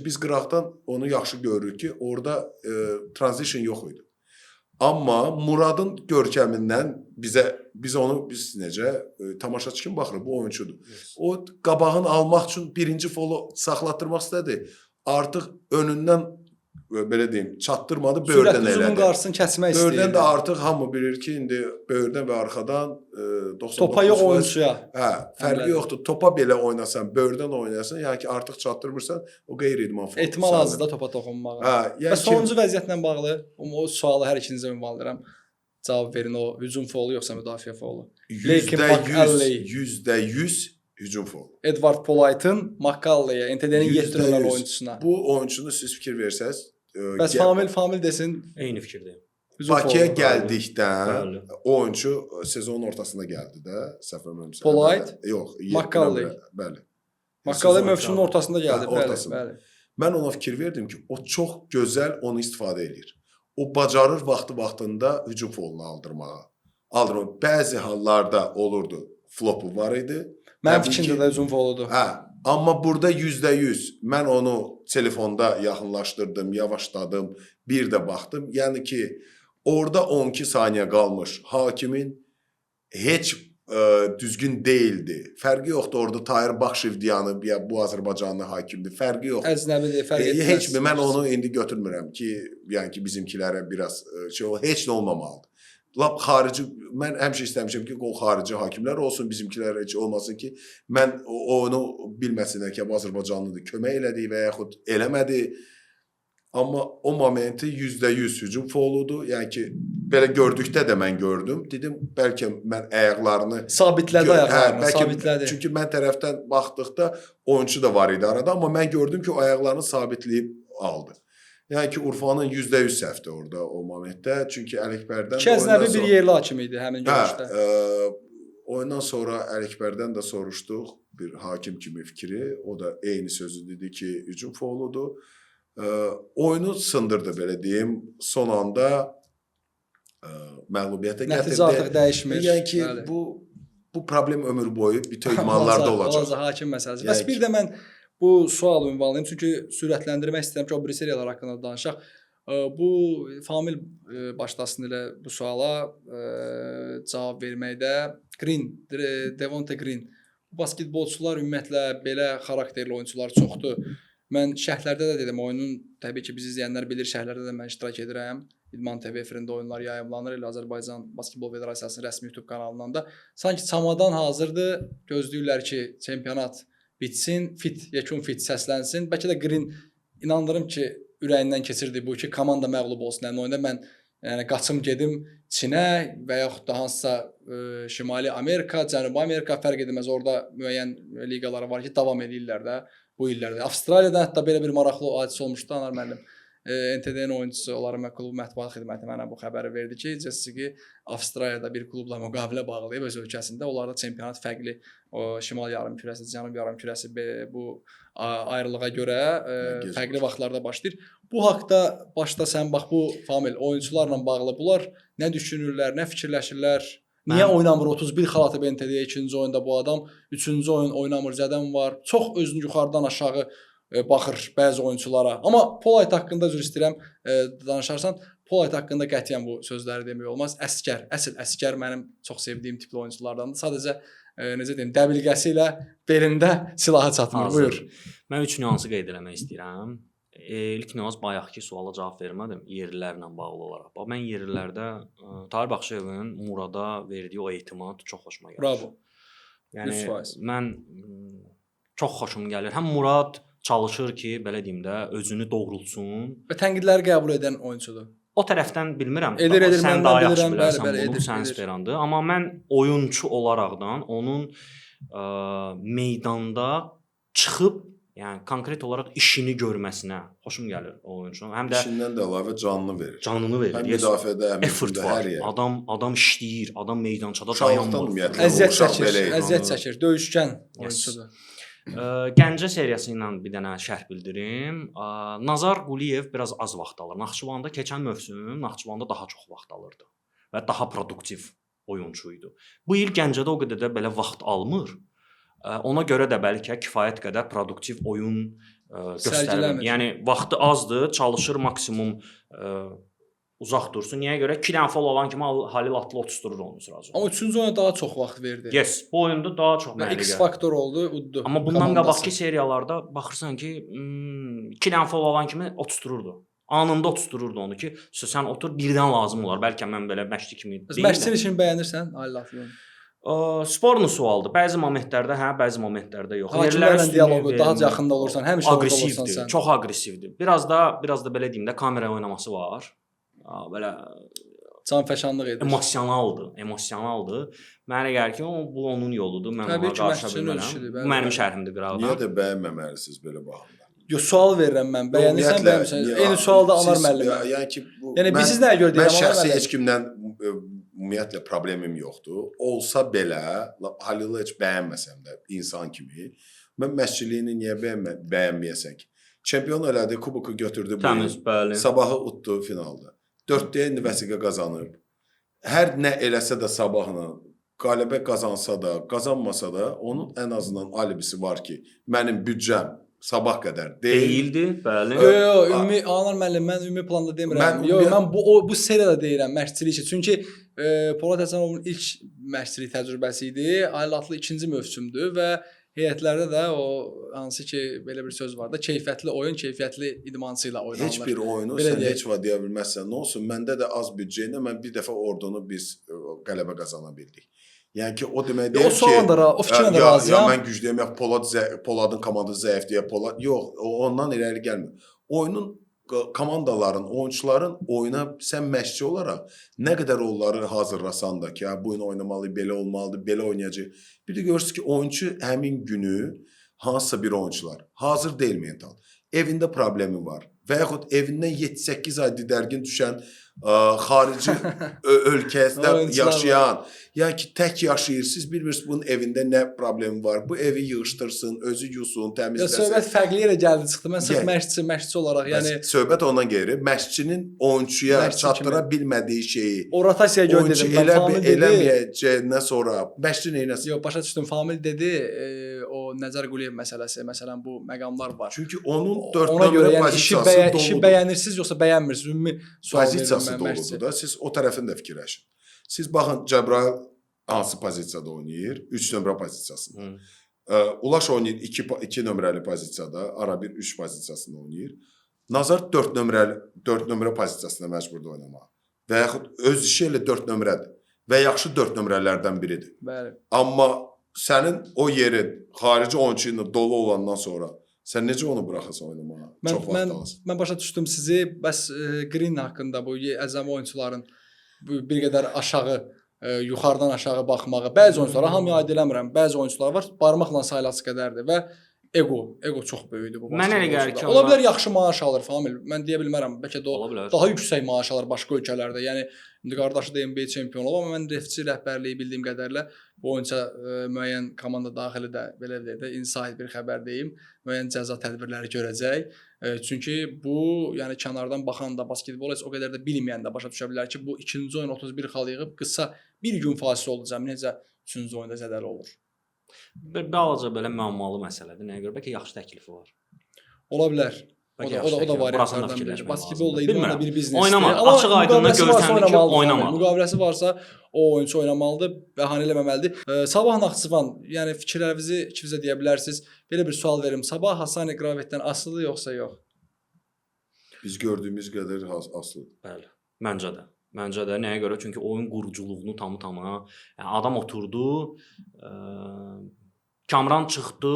biz qıraqdan onu yaxşı görürük ki, orada transition yox idi. Amma Muradın görkəmindən biz necə tamaşaçı kimi baxırıq, bu oyunçudur. O qabağını almaq üçün birinci foulu saxlatdırmaq istədi. Artıq önündən belə deyim, çatdırmadı, böyürdən Sürətli zoom'un elədi. qarşısını kəsmək istəyir. Böyürdən də artıq hamı bilir ki, indi böyürdən və arxadan 99%. Topa yox oyunçuya. Hə, fərqi Həmlədir. yoxdur. Topa belə oynasan, böyürdən oynasan, yəni ki, artıq çatdırmırsan, o qeyri-idman faulu. Ehtimal azdır da topa toxunmağa. Hə, Və yəni sonuncu vəziyyətlə bağlı o sualı hər ikinizə ünvanlayıram. Cavab verin, o hücum faulu yoxsa müdafiə faulu? %100 hücum faulu. Edward Polite'ın Makkalla'ya, NTD-nin 7 nömrəli oyunçusuna. Bu oyunçunu siz fikir versəz, Bəs Famil desin. Eyni fikirdəyim. hücum Bakıya faulu. gəldikdən Bəli. o oyunçu sezonun ortasında gəldi də, səhv etmirəmsə. Polite? Yox, Makkalley. Bəli. Makkalla'ya Sezon mövsümün ortasında gəldi. Hə, Bəli, ortasında. bəli. Mən ona fikir verdim ki, o çox gözəl onu istifadə edir. O bacarır vaxtında hücum faulunu aldırmağa. Bəzi hallarda olurdu, flopu var idi. Mənim Təbii fikrimdə ki- də hücum fauludur. Hə, amma burada %100 mən onu telefonda yaxınlaşdırdım, yavaşladım, bir də baxdım. Yəni ki, orada 12 saniyə qalmış hakimin heç düzgün değildi. Fərqi yoxdur orada Tahir Baxşevdiyanı ya bu Azərbaycanlı hakimdir. Fərqi yoxdur. Əcnəbidir, fərq etməz. Heç mi mən onu indi götürmürəm ki, yəni ki bizimkilərə biraz heç nə olmamalıdır. Lap xarici mən həmişə istəmişəm ki, qol xarici hakimlər olsun, bizimkilərə heç olmasın ki, mən onu bilməsinlər ki, bu Azərbaycanlıdır, kömək elədi və yaxud eləmədi. Amma o momenti %100 hücum fauludur. Yəni ki, belə gördükdə də mən gördüm. Dedim, bəlkə mən ayaqlarını sabitlədi ayaqlarını, bəlkə, sabitlədi. Çünki mən tərəfdən baxdıqda oyunçu da var idi arada, amma mən gördüm ki, o ayaqlarını sabitləyib aldı. Yəni ki, Urfanın %100 səhvdir orada o momentdə. Çünki Ələkbərdən İki əcnəbi bir yerli hakim idi həmin görüşdə. Oyundan sonra Ələkbərdən də soruşduq bir hakim kimi fikri. O da eyni sözü dedi ki, hücum fauludur. Oyunu sındırdı belə deyim. Son anda məğlubiyyətə gətirdi. Nəticə artıq dəyişmir. Yəni ki, Bəli. bu problem ömür boyu bütün idmanlarda olacaq. Olacaq hakim məsələsi. Yəni Bəs bir də mən bu sual ünvanlayım, çünki sürətləndirmək istəyirəm ki, o biri seriyalar haqqında danışaq. Bu Famil başlasın elə bu suala cavab verməkdə. Green, Devonte Green. Bu basketbolçular ümumiyyətlə belə xarakterli oyunçular çoxdur. Mən şərhlərdə də dedim, oyunun təbii ki, bizi izləyənlər bilir, şərhlərdə də mən iştirak edirəm. İdman TV efirində oyunlar yayımlanır elə Azərbaycan Basketbol Federasiyasının rəsmi YouTube kanalından da. Sanki çamadan hazırdır, gözləyirlər ki, çempionat bitsin, yekun fit səslənsin. Bəlkə də Green inandırım ki, ürəyindən keçirdi bu ki, komanda məğlub olsun. Yəni oyunda mən qaçım gedim Çinə və yaxud da hansısa Şimali Amerika, Cənubi Amerika fərq etməz. Orada müəyyən liqalar var ki, davam edirlər də bu illərdə. Avstraliyada hətta belə bir maraqlı hadisə olmuşdu Anar müəllim. NTD-nin oyunçusu onların klub mətbuat xidməti mənə bu xəbəri verdi ki, ki Avstraliyada bir klubla müqavilə bağlayıb öz ölkəsində. Onlarda çempionat fərqli o şimal yarımkürəsi, cənub yarımkürəsi bu ayrılığa görə fərqli vaxtlarda başlayır. Bu haqqda başda sən bax bu Famil oyunçularla bağlı bunlar nə düşünürlər, nə fikirləşirlər? Niyə oynamır 31 xal atıb NTD-yə 2-ci oyunda bu adam, 3-cü oyun oynamır, zədəm var. Çox özünü yuxarıdan aşağı baxır bəzi oyunçulara. Amma Polite haqqında üzr istəyirəm, danışarsan, Polite haqqında qətiyyən bu sözləri demək olmaz. Əsl əskər mənim çox sevdiyim tipli oyunçulardandır. Sadəcə necə deyim, dəbilqəsi ilə belində silaha çatmır. Buyur. Mən 3 nüansı qeyd eləmək istəyirəm. İlk nüans bayaqki suala cavab vermədim yerlilərlə bağlı olaraq. Bax mən yerlilərdə Tahir Baxşıyevin Murada verdiyi o etimad çox xoşuma gəlir. Bravo. Yəni 100%. mən çox xoşum gəlir. Həm Murad çalışır ki, belə deyim də, özünü doğrultsun. Və tənqidləri qəbul edən oyunçudur. O tərəfdən bilmirəm. Edir, sən mən daha yaxşı bilirəm, bilərsən bəli, bunu, edir, sən edir. esperandı. Amma mən oyunçu olaraqdan onun meydanda çıxıb, yəni konkret olaraq işini görməsinə xoşum gəlir o oyunçunun. Həm də İşindən də əlavə canını verir. canını verir. Həm müdafiədə, həm effort hücumda, var. hər yerdə. Adam işləyir, adam meydançada Uşaqlıqdan dayanmır. ümumiyyətlə Əziyyət uşaq çəkir, belə idi. əziyyət çəkir, döyüşkən oyunçudur. Gəncə seriyası ilə bir dənə şərh bildirim. Nazar Quliyev biraz az vaxt alır. Naxçıvanda keçən mövsüm Naxçıvanda daha çox vaxt alırdı və daha produktiv oyunçu idi. Bu il Gəncədə o qədər də belə vaxt almır. Ona görə də bəlkə kifayət qədər produktiv oyun göstərir. Sərgiləmir. Yəni vaxtı azdır, çalışır maksimum uzaq dursun. Niyə görə? 2 dənə fol olan kimi Halil Atlı otusturur onu sırası. Amma 3-cü oyuna daha çox vaxt verdi. Yes, bu oyunda daha çox mənə X gəlir. faktor oldu, uddu. Amma bundan qabaqki seriyalarda baxırsan ki, 2 dənə fol olan kimi otustururdu. Anında oturtdururdu onu ki, sən otur, birdən lazım olar. Bəlkə mən belə məşqçi kimi deyim. Məşqçi işini bəyənirsən? Ali Lafyon. Sporlu sualdır. Bəzi momentlərdə hə, bəzi momentlərdə yox. Hakimlərlə dialoqu daha yaxında olursan, həmişə orada olursan aqressivdir, sən. çox aqressivdir. Biraz da belə deyim də, kameraya oynaması var. Belə Canfəşanlıq edir. emosionaldır. Mənə gəlir ki, bu onun yoludur. Mən Təbii ona ki, qarışa məşqçinin bilmərəm. ölçüsüdür, Bu bəli, mənim bəli. şərhimdir Niyə qıraqdan. də bəyənməməlisiniz belə baxımda? Yo, sual verirəm mən. Bəyənirsən, Ümumiyyətlə, bəyənmirsən. Eyni sualda Anar müəllim. Yəni ki, bu Yəni biz siz nəyə görə mən deyirəm şəxsi Anar heç kimdən ümumiyyətlə problemim yoxdur. Olsa belə, Halilı heç bəyənməsəm də insan kimi, mən məşqçiliyini niyə bəyənməyəsək? Çempion elədi, kuboku götürdü bu. Təmiz, bəli. Sabahı utdu finalda. 4-dəyə vəsiqə qazanıb. Hər nə eləsə də sabahla qələbə qazansa da, qazanmasa da, onun ən azından alibisi var ki, mənim büdcəm sabah qədər Deyildi, bəli. Yo, ümumi Anar müəllim, mən ümumi planda demirəm. Mən bu seriyada deyirəm məşqçilik üçün. Çünki Polad Həsənovun ilk məşqçilik təcrübəsi idi. Aylatlı ikinci mövsümdür və heyətlərdə də o hansı ki belə bir söz var da, keyfiyyətli oyun keyfiyyətli idmançı ilə oynanılır. Heç bir oyunu Belə sən deyək. heç vaxt deyə bilməzsən. Nə olsun, məndə də az büdcə ilə mən bir dəfə ordunu biz qələbə qazana bildik. Yəni ki, o demək deyil ki, o fikrinə də razıyam. Ya mən güclüyəm, ya Poladın komandası zəif deyə Polad. Yox, ondan irəli gəlmir. Oyunun komandaların, oyunçuların oyuna sən məşqçi olaraq nə qədər onları hazırlasan da ki, bu oyunu oynamalı, belə olmalıdır, belə oynayacaq. Bir də görürsüz ki, oyunçu həmin günü hansısa bir oyunçular hazır deyil mental. Evində problemi var və yaxud evindən 7-8 ay didərgin düşən xarici ölkədə yaşayan, yəni ki, tək yaşayır. Siz bilirsiniz bunun evində nə problemi var. Bu evi yığışdırsın, özü yusun, təmizləsin. Söhbət fərqli yerə gəldi, çıxdı. Mən sırf məşqçi olaraq, yəni söhbət ondan gəlir. Məşqçinin oyunçuya çatdıra bilmədiyi şeyi o rotasiyaya görə dedim. Oyunçu eləməyəcəyindən sonra məşqçi neyləsin? Yox, başa düşdüm. Famil dedi, o Nəzər Quliyev məsələsi, məsələn bu məqamlar var. Çünki onun 4 ona görə nömrə yəni pozisiyası doludur. işi bəyənirsiniz yoxsa bəyənmirsiniz? Ümumi sual Pozisiyası doludur da. Siz o tərəfini də fikirləşin. Siz baxın Cəbrayıl hansı pozisiyada oynayır? 3 nömrə pozisiyasında. Ulaş oynayır 2 nömrəli pozisiyada, Arabir 3 pozisiyasında oynayır. Nazar 4 nömrə pozisiyasında məcburdur oynamağa. Və yaxud öz işi elə 4 nömrədir və yaxşı 4 nömrələrdən biridir. Bəli. Amma sənin o yerin xarici oyunçu ilə dolu olandan sonra sən necə onu buraxasan oynamağa? Çox vaxt alırsan. Mən başa düşdüm sizi. Bəs Green haqqında bu əzəmi oyunçuların bir qədər aşağı, yuxarıdan aşağı baxmağı. Bəzi oyunçulara hamıya aid eləmirəm. Bəzi oyunçular var, barmaqla sayılası qədərdir və ego çox böyükdür bu. Mənə elə gəlir ki, ola bilər yaxşı maaş alır Famil. Mən deyə bilmərəm. Bəlkə də daha yüksək maaş alır başqa ölkələrdə. Yəni indi qardaşı da NBA çempionu olub, amma mən Refçi rəhbərliyi bildiyim qədərlə bu oyunça müəyyən komanda daxili də belə deyək də inside bir xəbər deyim, müəyyən cəza tədbirləri görəcək. Çünki bu, yəni kənardan baxan da basketbol heç o qədər də bilməyən də başa düşə bilər ki, bu ikinci oyun 31 xal yığıb qısa bir gün fasilə olacaq. Necə üçüncü oyunda zədəli olur. Balaca belə müəmmalı məsələdir. Nəyə görə? Bəlkə yaxşı təklifi var. Ola bilər. O da variantlardan biri. Basketbol da idmanla bir biznesdir. Oynama, açıq aydınlığı görsənir ki, oynama. Müqaviləsi varsa o oyunçu oynamalıdır, bəhanə eləməməlidir. Sabah Naxçıvan, yəni fikirlərinizi ikizə deyə bilərsiniz. Belə bir sual verim. Sabah Hasan Qravetdən asılıdır yoxsa yox? Biz gördüyümüz qədər asılıdır. Bəli. Məncə də. Məncə də nəyə görə? Çünki oyun quruculuğunu tamı-tamına, yəni adam oturdu, Kamran çıxdı,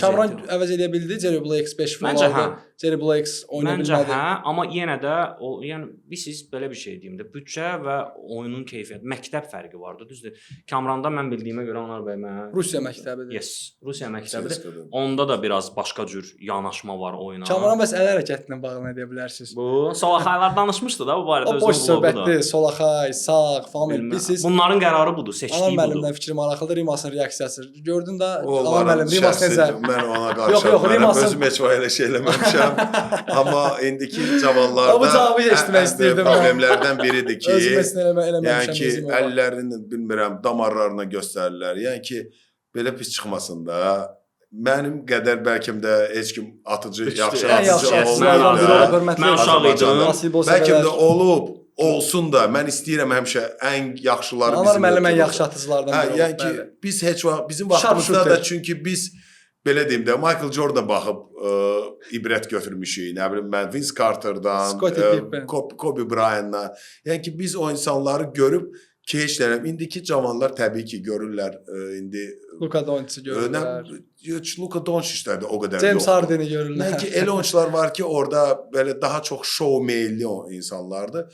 Kamran əvəz edə bildi, Jerry Blakes 5 Məncə hə. Jerry Blakes oynaya bilmədi. Məncə hə, amma yenə də o, yəni siz belə bir şey deyim də, büdcə və oyunun keyfiyyəti, məktəb fərqi vardı, düzdür? Kamranda mən bildiyimə görə Anar bəy mənə Rusiya məktəbidir. Yes, Rusiya məktəbidir. Onda da biraz başqa cür yanaşma var oyuna. Kamran bəs əl hərəkətinə bağlı deyə bilərsiniz. Bu Solaxaylar danışmışdı da bu barədə özünün boş söhbətdir. Solaxay, sağ, Famil, bilirsiz. Bunların qərarı budur, seçdiyi budur. Anar müəllimdən fikrim maraqlıdır, Rimasın reaksiyası. Gördün də Anar müəllim Rimas necə? Mən ona qarşıyam. Mən özüm heç vaxt elə şey eləməmişəm. Amma indiki cavanlarda bu cavabı eşitmək istirdim. Problemlərdən biridir ki, eləməmişəm. Yəni ki, əllərini bilmirəm, damarlarına göstərirlər. Yəni ki, belə pis çıxmasın da. Mənim qədər bəlkə də heç kim atıcı, yaxşı atıcı olmayıb. Mən uşaq idim. Bəlkə də olub. Olsun da, mən istəyirəm həmişə ən yaxşıları bizim. Anar müəllim ən yaxşı atıcılardan biri olub. Yəni ki, biz heç vaxt bizim vaxtımızda da çünki biz belə deyim də Michael Jordan baxıb ibrət götürmüşük. Nə bilim mən Vince Carter'dan, Scottie Pippen. Kobe Bryant'dan. Yəni ki biz o insanları görüb keçlərəm. İndiki cavanlar təbii ki görürlər indi Luka Doncic görürlər. Luka Doncic də o qədər James yoxdur. Harden'i görürlər. Yəni ki elə oyunçular var ki, orada belə daha çox şou meylli o insanlardır.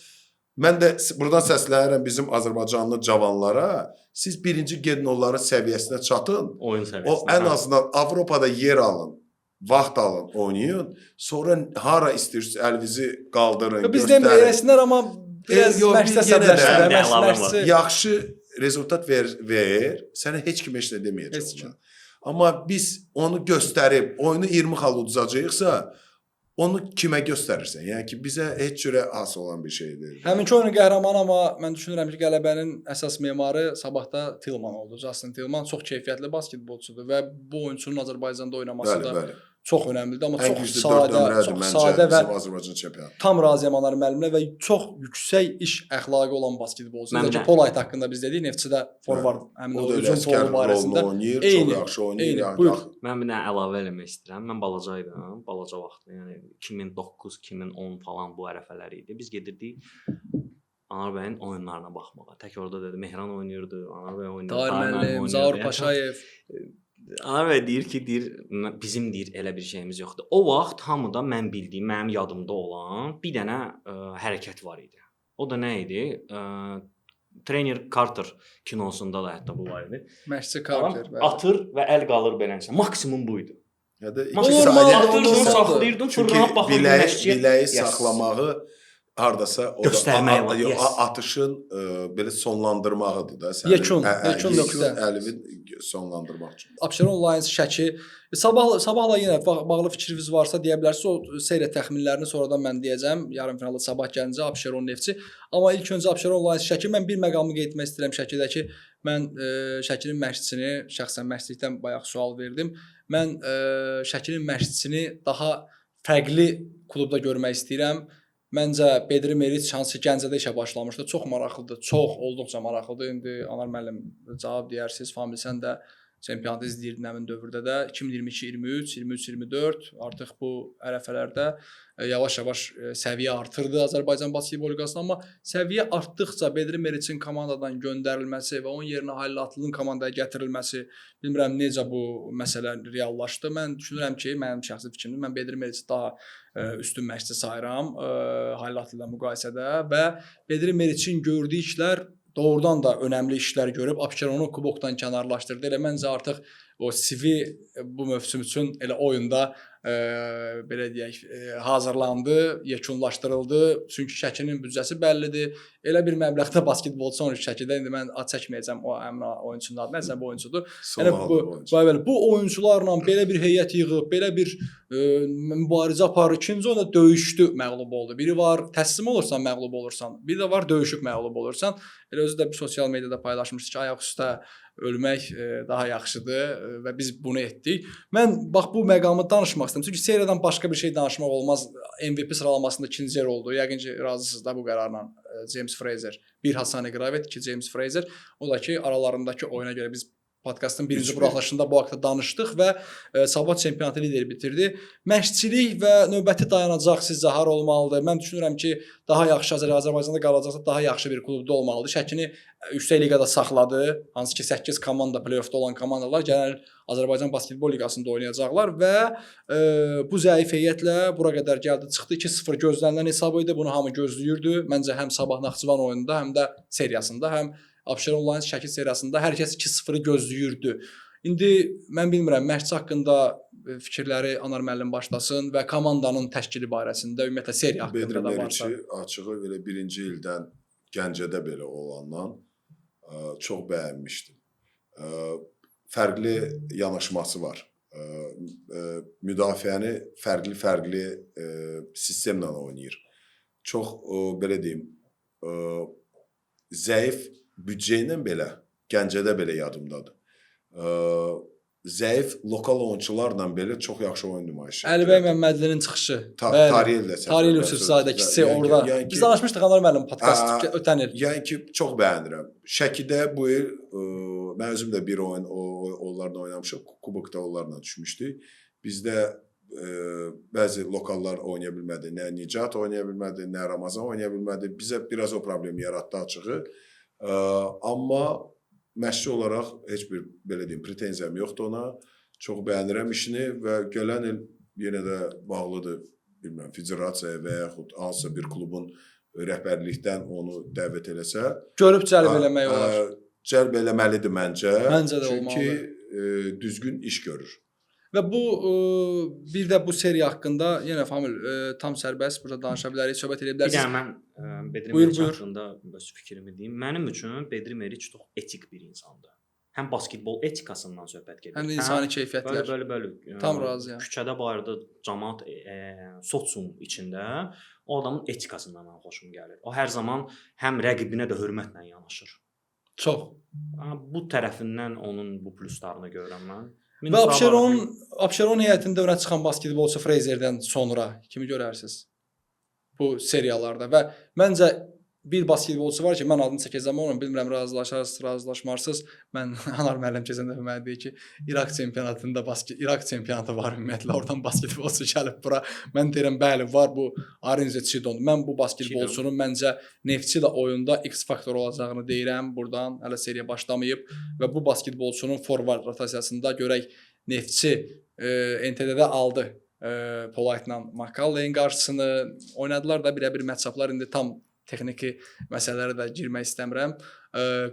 Mən də buradan səslənirəm bizim Azərbaycanlı cavanlara. Siz birinci gedin onların səviyyəsinə çatın. Oyun səviyyəsinə. O ən azından Avropada yer alın. Vaxt alın, oynayın. Sonra hara istəyirsiniz əlinizi qaldırın, Biz demirik eləsinlər, amma biraz yox, məşqdə yenə də səbləşdirə, məşqçi. yaxşı rezultat ver, sənə heç kim heç nə Heç deməyəcək. kim. ona. Amma biz onu göstərib, oyunu 20 xal udzacağıqsa, onu kimə göstərirsən? Yəni ki, bizə heç cürə asıl olan bir şeydir. Həminki oyunun qəhrəmanı, amma mən düşünürəm ki, qələbənin əsas memarı sabahda Tillman oldu. Justin Tillman çox keyfiyyətli basketbolçudur və bu oyunçunun Azərbaycanda oynaması Bəli, da bəli. çox önəmlidir, amma Ən çox güclü 4 sadə, nömrədir çox məncə sadə və bizim Azərbaycan çempionatı. tam razıyam Anar müəllimlə və çox yüksək iş əxlaqı olan basketbolçudur. Mən Necə də- Polayt haqqında biz dedik, Neftçidə forvard həmin O o da hücum Ələskər polu barəsində. rolunu oynayır, Eyni, çox yaxşı oynayır. eyni. Yəni, Buyur. Mən bir dənə əlavə eləmək istəyirəm. Mən balaca idim, balaca vaxtda, yəni 2009-2010 falan bu ərəfələr idi. Biz gedirdik Anar bəyin oyunlarına baxmağa. Tək orada dedi Mehran oynayırdı, Anar bəy oynayırdı. Tahir Tahir müəllim müəllim, oynayırdı. Zaur Yəni, Paşayev. Anar bəy deyir ki, bizim deyir elə bir şeyimiz yoxdur. O vaxt hamıda mən bildiyim, mənim yadımda olan bir dənə hərəkət var idi. O da nə idi? Trener Carter kinosunda da hətta bu var idi. Məşqçi Adam Carter. atır və əl qalır beləncə. Maksimum bu idi. Ya da iki Maksimum Normal, saniyə atırdın, atırdın, normal. saxlayırdın, Çünki fırlanıb baxırdın məşqçiyə. biləyi Yes. saxlamağı hardasa o Göstərmək da var, yox, yes. atışın belə sonlandırmağıdır da. Yekun nöqtə. Əlivin sonlandırmaq üçün. Abşeron Lions Şəki. Sabahla yenə bağlı fikriniz varsa deyə bilərsiniz. O seyr təxminlərini sonradan mən deyəcəm. Yarım finalda sabah gəlincə Abşeron Neftçi. Amma ilk öncə Abşeron Lions Şəki. Mən bir məqamı qeyd etmək istəyirəm Şəkidəki. Mən Şəkinin məşqçisini şəxsən məşqçilikdən bayaq sual verdim. Mən Şəkinin məşqçisini daha fərqli klubda görmək istəyirəm. Məncə Bedri Meriç hansı Gəncədə işə başlamışdı. Çox maraqlıdır. Çox olduqca maraqlıdır. İndi Anar müəllim cavab deyərsiniz. Famil sən də çempionatı izləyirdin həmin dövrdə də 2022-23, 23-24 artıq bu ərəfələrdə yavaş-yavaş səviyyə artırdı Azərbaycan basketbol liqasında, amma səviyyə artdıqca Bedri Meriçin komandadan göndərilməsi və onun yerinə Halil Atlı'nın komandaya gətirilməsi, bilmirəm necə bu məsələ reallaşdı. Mən düşünürəm ki, mənim şəxsi fikrimdir. Mən Bedri Meriçi daha üstün məşqçi sayıram Halil Atlı ilə müqayisədə və Bedri Meriçin gördüyü işlər doğrudan da önəmli işlər görüb Abşeronu kubokdan kənarlaşdırdı. Elə məncə artıq o CV bu mövsüm üçün elə oyunda belə deyək hazırlandı, yekunlaşdırıldı. Çünki Şəkinin büdcəsi bəllidir. Elə bir məbləğdə basketbolçu olur Şəkidə. İndi mən ad çəkməyəcəm o həmin oyunçunun adını. Nəsə bu oyunçudur. Yəni bu oyunçularla belə bir heyət yığıb, belə bir mübarizə aparır. İkinci oyunda döyüşdü, məğlub oldu. Biri var təslim olursan, məğlub olursan. Bir də var döyüşüb məğlub olursan. Elə özü də sosial mediada paylaşmışdı ki, ayaq üstə ölmək daha yaxşıdır və biz bunu etdik. Mən bax bu məqamı danışmaq istəyirəm. Çünki seriyadan başqa bir şey danışmaq olmaz. MVP sıralamasında ikinci yer oldu. Yəqin ki, razısınız da bu qərarla. James Fraser, bir Hasan Iqravet, 2 James Fraser. O da ki, aralarındakı oyuna görə biz podkastın birinci buraxılışında bu haqqda danışdıq və Sabah çempionatı lideri bitirdi. Məşqçilik və növbəti dayanacaq sizcə har olmalıdır? Mən düşünürəm ki, daha yaxşı Azərbaycanda qalacaqsa daha yaxşı bir klubda olmalıdır. Şəkini yüksək liqada saxladı. Hansı ki 8 komanda play-offda olan komandalar gələn Azərbaycan basketbol liqasında oynayacaqlar və bu zəif heyətlə bura qədər gəldi, çıxdı 2-0 gözlənilən hesab idi. Bunu hamı gözləyirdi. Məncə həm Sabah Naxçıvan oyununda, həm də seriyasında, həm Abşeron Lions Şəki seriyasında hər kəs 2-0-ı gözləyirdi. İndi mən bilmirəm məşqçi haqqında fikirləri Anar müəllim başlasın və komandanın təşkili barəsində ümumiyyətlə seriya haqqında da varsa. Bedri Meriçi açığı belə birinci ildən Gəncədə belə olandan çox bəyənmişdim. Fərqli yanaşması var. Müdafiəni fərqli sistemlə oynayır. Çox belə deyim, zəif büdcə ilə belə Gəncədə belə yadımdadır. zəif lokal oyunçularla belə çox yaxşı oyun nümayiş etdirir. Əlibəy Məmmədlinin çıxışı. Tariyel də Tariyel Yusufzadə ikisi orada. Biz danışmışdıq Anar müəllim podkast ötən il. Yəni ki, çox bəyənirəm. Şəkidə bu il mən özüm də bir oyun onlarla oynamışam. Kubokda onlarla düşmüşdük. Bizdə bəzi lokallar oynaya bilmədi. Nə Nicat oynaya bilmədi, nə Ramazan oynaya bilmədi. Bizə biraz o problemi yaratdı açığı. Amma məşqçi olaraq heç bir belə deyim pretenziyam yoxdur ona. Çox bəyənirəm işini və gələn il yenə də bağlıdır, bilmirəm, federasiyaya və yaxud hansısa bir klubun rəhbərlikdən onu dəvət eləsə, görüb cəlb eləmək olar. Cəlb eləməlidir məncə. Məncə də olmalıdır. Çünki düzgün iş görür. Və bu bir də bu seriya haqqında yenə Famil tam sərbəst burada danışa bilərik, söhbət edə bilərsiniz. Bir də mən Bedri Meriç haqqında öz fikrimi deyim. Mənim üçün Bedri Meriç çox etik bir insandır. Həm basketbol etikasından söhbət gedir. Həm də insani keyfiyyətlər. Bəli. Tam razıyam. Küçədə bayırda cəmaət sosium içində o adamın etikasından mənə xoşum gəlir. O hər zaman həm rəqibinə də hörmətlə yanaşır. Çox. Bu tərəfindən onun bu pluslarını görürəm mən. Və Abşeron heyətində önə çıxan basketbolçu Freyzerdən sonra kimi görərsiniz bu seriyalarda və məncə bir basketbolçu var ki, mən adını çəkəcəm onu, bilmirəm razılaşarsınız, razılaşmarsınız. Mən Anar müəllim keçən dəfə mənə deyir ki, İraq çempionatında İraq çempionatı var ümumiyyətlə, oradan basketbolçu gəlib bura. Mən deyirəm, bəli, var bu Arinze Çidon. Mən bu basketbolçunun məncə Neftçi də oyunda X faktor olacağını deyirəm. Buradan hələ seriya başlamayıb və bu basketbolçunun forvard rotasiyasında görək Neftçi NTD-də aldı. Polaytla Makalleyin qarşısını oynadılar da birə-bir matchaplar. İndi tam texniki məsələlərə də girmək istəmirəm.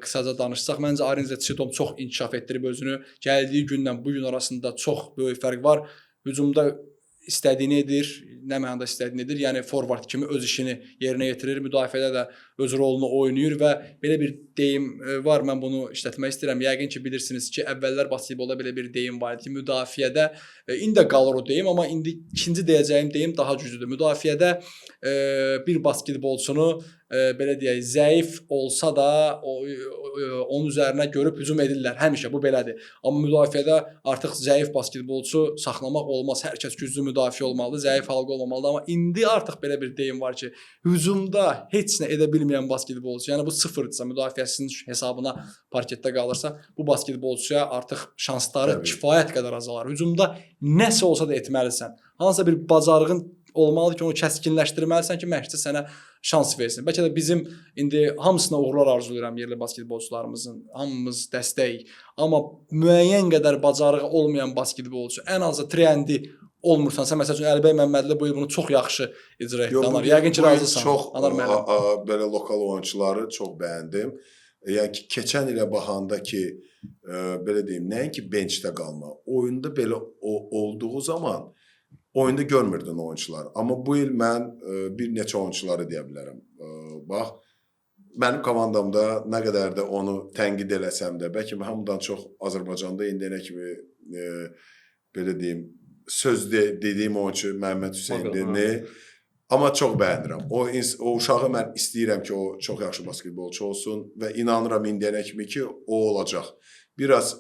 Qısaca danışsaq, məncə Arinze Çidon çox inkişaf etdirib özünü. Gəldiyi gündən bu gün arasında çox böyük fərq var. Hücumda istədiyini edir, nə mənada istədiyini edir. Yəni forvard kimi öz işini yerinə yetirir, müdafiədə də öz rolunu oynayır və belə bir deyim var, mən bunu işlətmək istəyirəm. Yəqin ki, bilirsiniz ki, əvvəllər basketbolda belə bir deyim var idi ki, müdafiədə indi də qalır o deyim, amma indi ikinci deyəcəyim deyim daha güclüdür. Müdafiədə bir basketbolçunu belə deyək, zəif olsa da onun üzərinə görüb hücum edirlər. Həmişə bu belədir. Amma müdafiədə artıq zəif basketbolçu saxlamaq olmaz. Hər kəs güclü müdafiə olmalıdır, zəif halqa olmamalıdır. Amma indi artıq belə bir deyim var ki, hücumda heç nə edə bilməyən basketbolçu, yəni bu sıfırdırsa, müdafiəsinin hesabına parketdə qalırsa, bu basketbolçuya artıq şansları kifayət qədər azalar. Hücumda nəsə olsa da etməlisən. Hansısa bir bacarığın olmalıdır ki, onu kəskinləşdirməlisən ki, məşqçi sənə şans versin. Bəlkə də bizim indi hamısına uğurlar arzulayıram yerli basketbolçularımızın, hamımız dəstək. Amma müəyyən qədər bacarığı olmayan basketbolçu, ən azı trendi olmursansa, məsəl üçün Əlibəy Məmmədli bu il bunu çox yaxşı icra etdi. Anar, yəqin ki, razısan. Anar müəllim. Belə lokal oyunçuları çox bəyəndim. Yəni ki, keçən ilə baxanda ki, belə deyim, nəinki benchdə qalma, oyunda belə olduğu zaman oyunda görmürdün oyunçular. Amma bu il mən bir neçə oyunçuları deyə bilərəm. Bax, mənim komandamda nə qədər də onu tənqid eləsəm də, bəlkə hamıdan çox Azərbaycanda indiyənə kimi belə deyim, söz dediyim oyunçu Məhəmməd Hüseyndir. Amma çox bəyənirəm. O uşağı mən istəyirəm ki, o çox yaxşı basketbolçu olsun və inanıram indiyənə kimi ki, o olacaq. Biraz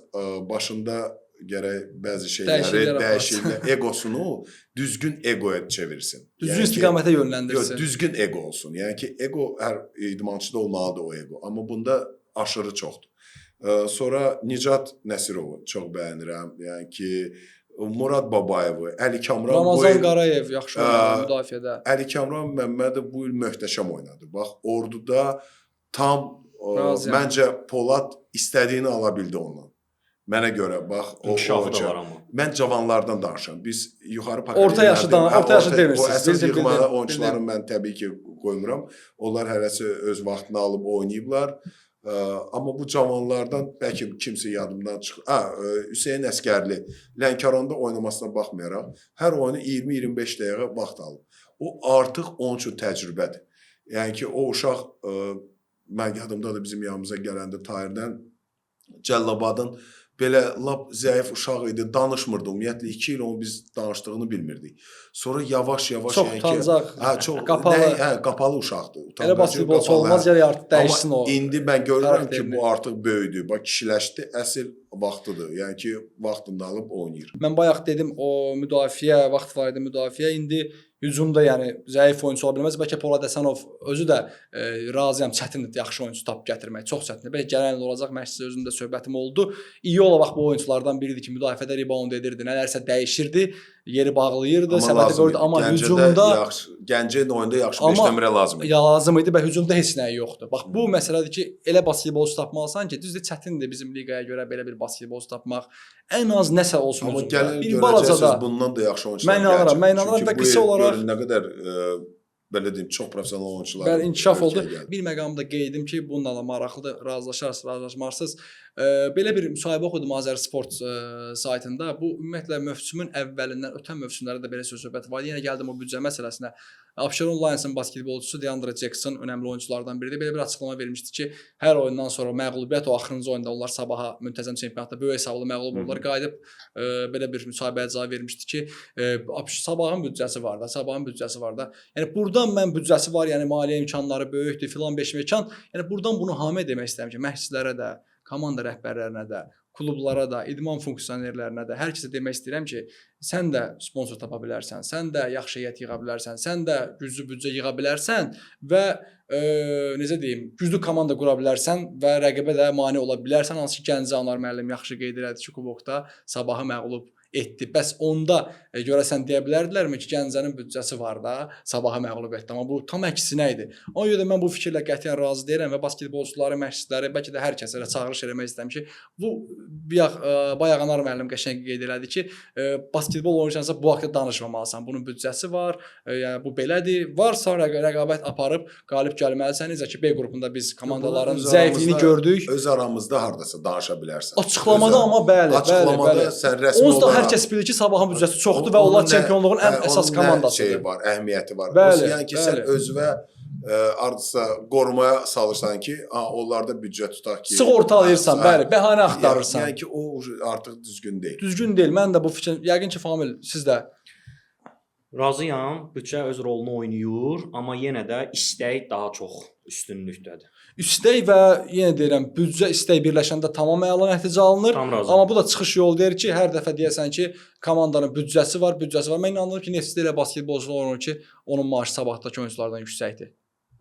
başında gərək bəzi şeyləri dəyişikliklər, egosunu düzgün egoya çevirsin. Düzgün istiqamətə yönləndirsin. Yox, düzgün ego olsun. Yəni ki, ego hər idmançıda olmalıdır o ego. Amma bunda aşırı çoxdur. Sonra Nicat Nəsirovu çox bəyənirəm. Yəni ki, Murad Babayevi, Əli Kamran, Ramazan Qarayev yaxşı oynadı müdafiədə. Əli Kamran Məmmədov bu il möhtəşəm oynadı. Bax, orduda tam məncə Polad istədiyini ala bildi ondan. Mənə görə bax o inkişafı da var amma. Mən cavanlardan danışıram. Biz yuxarı orta yaşlı demirsiniz. O əsas yığmalı oyunçuları mən təbii ki qoymuram. Onlar hələsi öz vaxtını alıb oynayıblar. Amma bu cavanlardan bəlkə kimsə yadımdan çıxır. Hüseyn Əskərli Lənkəranda oynamasına baxmayaraq hər oyunu 20-25 dəqiqə vaxt alıb. O artıq onun üçün təcrübədir. Yəni ki, o uşaq mən yadımdadır bizim yanımıza gələndə Tahirdən Cəllabadın belə lap zəif uşaq idi, danışmırdı. Ümumiyyətlə 2 il onu biz danışdığını bilmirdik. Sonra yavaş-yavaş çox utancaq, qapalı uşaqdır. Elə basketbolçu olmaz, ya artıq dəyişsin o. Amma indi mən görürəm ki, bu artıq böyüdü. Bax, kişiləşdi. Əsl vaxtıdır. Yəni ki, vaxtında alıb oynayır. Mən bayaq dedim o müdafiə vaxt var idi müdafiə. İndi hücumda yəni zəif oyunçu ola bilməz. Bəlkə Polad Həsənov özü də razıyam, çətindir yaxşı oyunçu tap gətirmək. Çox çətindir. Bəlkə gələn il olacaq. Məşqçi özümdə söhbətim oldu. İyola bax bu oyunçulardan biridir ki, müdafiədə rebound edirdi, nələrsə dəyişirdi, yeri bağlayırdı, səbəti qoyurdu, amma hücumda Gəncənin oyunda yaxşı 5 nömrə lazım idi. Lazım idi və hücumda heç nə yoxdur. Bax bu məsələdir ki, elə basketbolçu tapmalısan ki, düzdür çətindir bizim liqaya görə belə bir basketbolçu tapmaq. Ən az nəsə olsun amma hücumda. Amma gəlin görəcəksiniz bundan da yaxşı oyunçular gələcək. Mən inanıram və qısa olaraq nə qədər belə deyim, çox professional oyunçular. Bəli, inkişaf oldu. Bir məqamda qeyd edim ki, bununla da maraqlıdır. Razılaşarsınız, razılaşmarsınız. Belə bir müsahibə oxudum Azər Sport saytında. Bu ümumiyyətlə mövsümün əvvəlindən ötən mövsümlərdə də belə söhbət var. Yenə gəldim o büdcə məsələsinə. Abşeron Lions'ın basketbolçusu DeAndre Jackson önəmli oyunçulardan biridir. Belə bir açıqlama vermişdi ki, hər oyundan sonra məğlubiyyət o axırıncı oyunda onlar Sabaha müntəzəm çempionatda böyük hesablı məğlub oldular. Qayıdıb belə bir müsahibəyə cavab vermişdi ki, Sabahın büdcəsi var da, Sabahın büdcəsi var da. Yəni buradan mən büdcəsi var, yəni maliyyə imkanları böyükdür, filan beşməkan. Yəni buradan bunu hamı demək istəyirəm ki, məşqçilərə də, komanda rəhbərlərinə də, klublara da, idman funksionerlərinə də hər kəsə demək istəyirəm ki, sən də sponsor tapa bilərsən, sən də yaxşı heyət yığa bilərsən, sən də güclü büdcə yığa bilərsən və necə deyim, güclü komanda qura bilərsən və rəqibə də mane ola bilərsən. Hansı ki, Gəncə Anar müəllim yaxşı qeyd elədi ki, kubokda Sabahı məğlub etdi. Bəs onda görəsən deyə bilərdilərmi ki, Gəncənin büdcəsi var da, Sabahı məğlub etdi. Amma bu tam əksinə idi. Ona görə də mən bu fikirlə qətiyyən razı deyirəm və basketbolçuları, məşqçiləri, bəlkə də hər kəsə çağırış eləmək istəyirəm ki, bu bayaq Anar müəllim qəşəng qeyd elədi ki, basketbol oynayırsansa bu haqqda danışmamalısan. Bunun büdcəsi var, yəni bu belədir. Varsa rəqabət aparıb qalib gəlməlisən. Necə ki, B qrupunda biz komandaların zəifliyini gördük. Öz aramızda hardasa danışa bilərsən. Açıqlamada amma bəli, açıqlamada sən rəsmi olaraq hər kəs bilir ki, Sabahın büdcəsi çoxdur və onlar çempionluğun ən əsas komandasıdır. Şey var, əhəmiyyəti var. Bəli, yəni ki, sən özünə ardısa qorumaya çalışsan ki, onlarda büdcə tutaq ki, sığortalayırsan, bəli, bəhanə axtarırsan. Yəni ki, o artıq düzgün deyil. Düzgün deyil. Mən də bu fikir, yəqin ki, Famil, siz də razıyam. Büdcə öz rolunu oynayır, amma yenə də istək daha çox üstünlükdədir. İstək və yenə deyirəm, büdcə istək birləşəndə tamam əla nəticə alınır. Amma bu da çıxış yolu deyir ki, hər dəfə deyəsən ki, komandanın büdcəsi var. Mən inanıram ki, Neftçidə elə basketbolçular olur ki, onun maaşı Sabahdakı oyunçulardan yüksəkdir.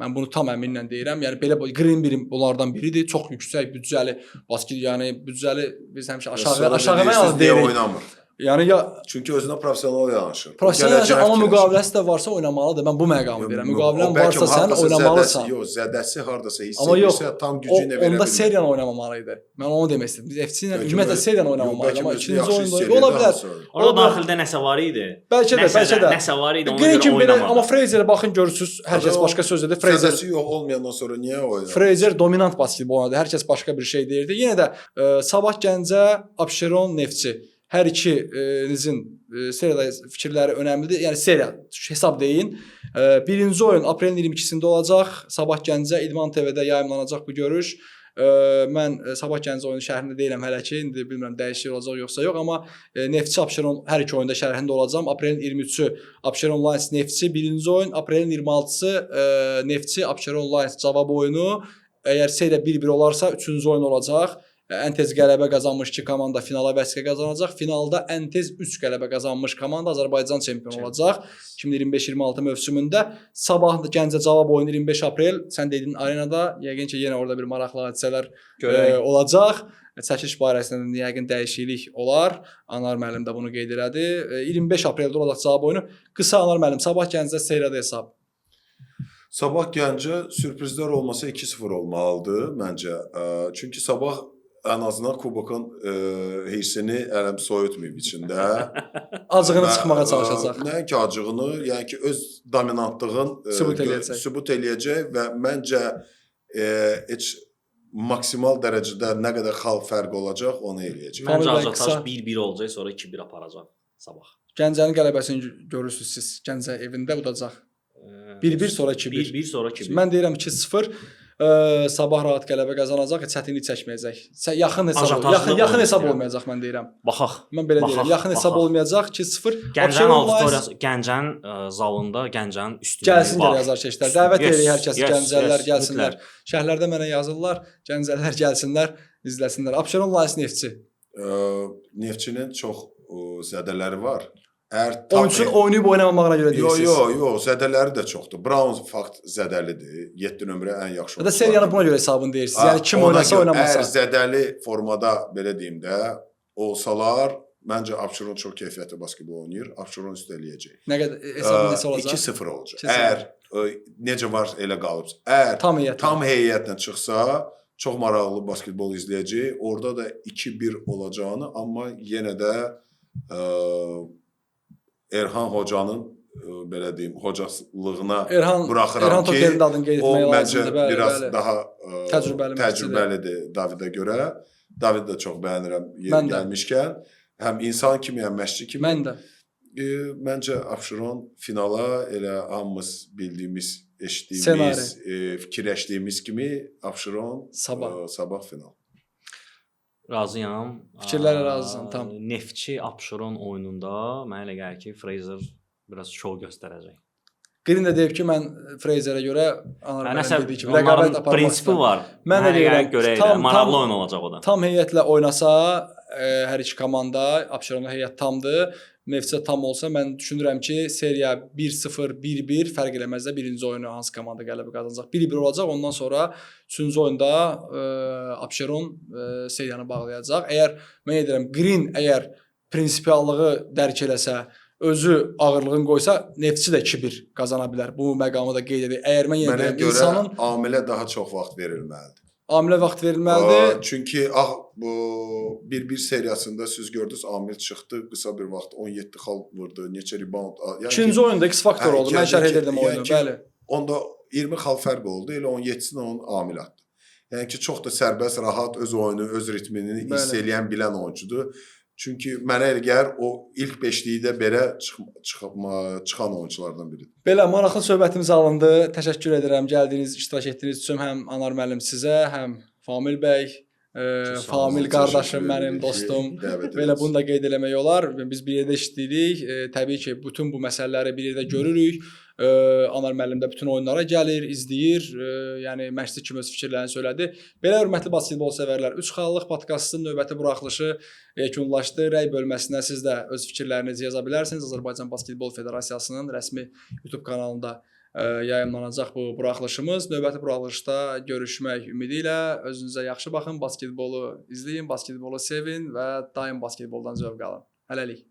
Mən bunu tam əminlə deyirəm. Yəni belə Green birim bunlardan biridir. Çox yüksək büdcəli basket, yəni büdcəli biz həmişə aşağı deyirik. Yəni ya çünki özünə professional yanaşır. Professional yanaşır, amma müqaviləsi də varsa oynamalıdır. Mən bu məqamı deyirəm. Müqavilən varsa sən oynamalısan. Yox, zədəsi hardasa hiss edirsə, tam gücü ilə verə bilər. Onda seriyanı oynamamalı idi. Mən onu demək istədim. Biz FC ilə ümumiyyətlə seriyanı oynamamalı idi, amma ikinci oyunda ola bilər. Orada daxildə nəsə var idi. Bəlkə də. Nəsə var idi, ona görə oynamadı. Amma Freyzerə baxın görürsüz, hər kəs başqa söz edir. Freyzer yox olmayandan sonra niyə oynadı? Freyzer dominant basketbol oynadı. Hər kəs başqa bir şey deyirdi. Yenə də Sabah Gəncə, Abşeron, Neftçi hər ikinizin seriyada fikirləri önəmlidir. Yəni seriya hesab deyin. Birinci oyun aprelin 22-sində olacaq. Sabah Gəncə İdman TV-də yayımlanacaq bu görüş. Mən Sabah Gəncə oyunu şərhində deyiləm hələ ki. İndi bilmirəm dəyişiklik olacaq yoxsa yox, amma Neftçi Abşeron hər iki oyunda şərhində olacağam. Aprelin 23-ü Abşeron Lions Neftçi birinci oyun, aprelin 26-sı Neftçi Abşeron Lions cavab oyunu. Əgər seriya 1-1 olarsa 3-cü oyun olacaq. Ən tez qələbə qazanmış 2 komanda finala vəsiqə qazanacaq. Finalda ən tez 3 qələbə qazanmış komanda Azərbaycan çempionu olacaq 2025-26 mövsümündə. Sabah Gəncə cavab oyunu 25 aprel. Sən dedin arenada, yəqin ki, yenə orada bir maraqlı hadisələr olacaq. Çəkiliş barəsində yəqin dəyişiklik olar. Anar müəllim də bunu qeyd elədi. 25 apreldə olacaq cavab oyunu. Qısa Anar müəllim, Sabah Gəncə seriyada hesab. Sabah Gəncə sürprizlər olmasa 2-0 olmalıdır məncə. Çünki Sabah ən azından kubokun hirsini ələm soyutmayıb içində. Acığını çıxmağa çalışacaq. Nəinki acığını, yəni ki, öz dominantlığın sübut eləyəcək və məncə heç maksimal dərəcədə nə qədər xal fərqi olacaq, onu eləyəcək. Məncə azartaj 1-1 olacaq, sonra 2-1 aparacaq Sabah. Gəncənin qələbəsini görürsünüz siz. Gəncə evində udacaq. 1-1 sonra 2-1. 1-1 sonra 2-1. Mən deyirəm 2-0. Sabah rahat qələbə qazanacaq, çətinlik çəkməyəcək. Yaxın hesab olmayacaq mən deyirəm. Baxaq. Mən belə deyirəm. Yaxın hesab olmayacaq 2-0. Gəncənin auditoriyası, Gəncənin zalında, Gəncənin üstünlüyü gəlsin deyə yazar keçdilər. Dəvət edirik hər kəsi, Gəncəlilər gəlsinlər. Şəhərlərdə mənə yazırlar, Gəncəlilər gəlsinlər, izləsinlər. Abşeron Lions Neftçi. Neftçinin çox zədələri var. Əgər tam Oyunçunun oynayıb oynamamağına görə deyirsiniz. Yox, zədələri də çoxdur. Brown fakt zədəlidir. 7 nömrə ən yaxşı. Ya da seriyanı buna görə hesabını deyirsiniz. Yəni kim oynasa, oynamasa. Əgər zədəli formada belə deyim də olsalar, məncə Abşeron çox keyfiyyətli basketbol oynayır. Abşeron üstə eləyəcək. Nə qədər hesabı necə olacaq? 2-0 olacaq. Əgər necə var elə qalıbsa. Əgər tam heyətlə çıxsa, çox maraqlı basketbol izləyəcək. Orada da 2-1 olacağını, amma yenə də Erhan hocanın belə deyim, hocalığına buraxıram ki, o məncə biraz daha təcrübəlidir Davidə görə. David də çox bəyənirəm yeri gəlmişkən. Həm insan kimi, həm məşqçi kimi. Mən də. Məncə Abşeron finala elə hamımız bildiyimiz, eşitdiyimiz, fikirləşdiyimiz kimi Abşeron sabah final. Razıyam. Fikirlərlə razıyam, tam. Neftçi Abşeron oyununda mənə elə gəlir ki, Fraser biraz şov göstərəcək. Green də deyib ki, mən Fraserə görə onların prinsipi var. Mənə görə maraqlı oyun olacaq o da. Tam heyətlə oynasa, hər iki komanda, Abşeronda heyət tamdır. Neftçi tam olsa, mən düşünürəm ki, seriya 1-0, 1-1 fərq eləməzdə birinci oyunu hansı komanda qələbə qazanacaq. 1-1 olacaq, ondan sonra 3-cü oyunda Abşeron seriyanı bağlayacaq. Əgər mən edirəm, Green əgər prinsipiallığı dərk eləsə, özü ağırlığını qoysa, Neftçi də 2-1 qazana bilər. Bu məqamı da qeyd edir. Əgər mən edirəm, insanın... Mənə görə amilə daha çox vaxt verilməlidir. Amilə vaxt verilməlidir. Çünki bu 1-1 seriyasında siz gördünüz, Amil çıxdı, qısa bir vaxt 17 xal vurdu, neçə rebound. İkinci oyunda X faktor oldu. Mən şərh edirdim oyunu, bəli. Onda 20 xal fərq oldu, elə 17-sini onun Amil atdı. Yəni ki, çox da sərbəst, rahat öz oyunu, öz ritmini hiss eləyən, bilən oyuncudur. Çünki mənə elə gəlir, o ilk beşlikdə belə çıxan oyunculardan biridir. Belə, maraqlı söhbətimiz alındı. Təşəkkür edirəm gəldiyiniz, iştirak etdiyiniz üçün həm Anar müəllim sizə, həm Famil bəy, Famil qardaşım, mənim dostum. Belə bunu da qeyd eləmək olar. Biz bir yerdə işləyirik. Təbii ki, bütün bu məsələləri bir yerdə görürük. Anar müəllim də bütün oyunlara gəlir, izləyir. Yəni məşqçi kimi öz fikirlərini söylədi. Belə hörmətli basketbol sevərlər, 3 xallıq podkastın növbəti buraxılışı yekunlaşdı. Rəy bölməsinə siz də öz fikirlərinizi yaza bilərsiniz. Azərbaycan Basketbol Federasiyasının rəsmi YouTube kanalında yayımlanacaq bu buraxılışımız. Növbəti buraxılışda görüşmək ümidi ilə özünüzə yaxşı baxın, basketbolu izləyin, basketbolu sevin və daim basketboldan zövq alın. Hələlik.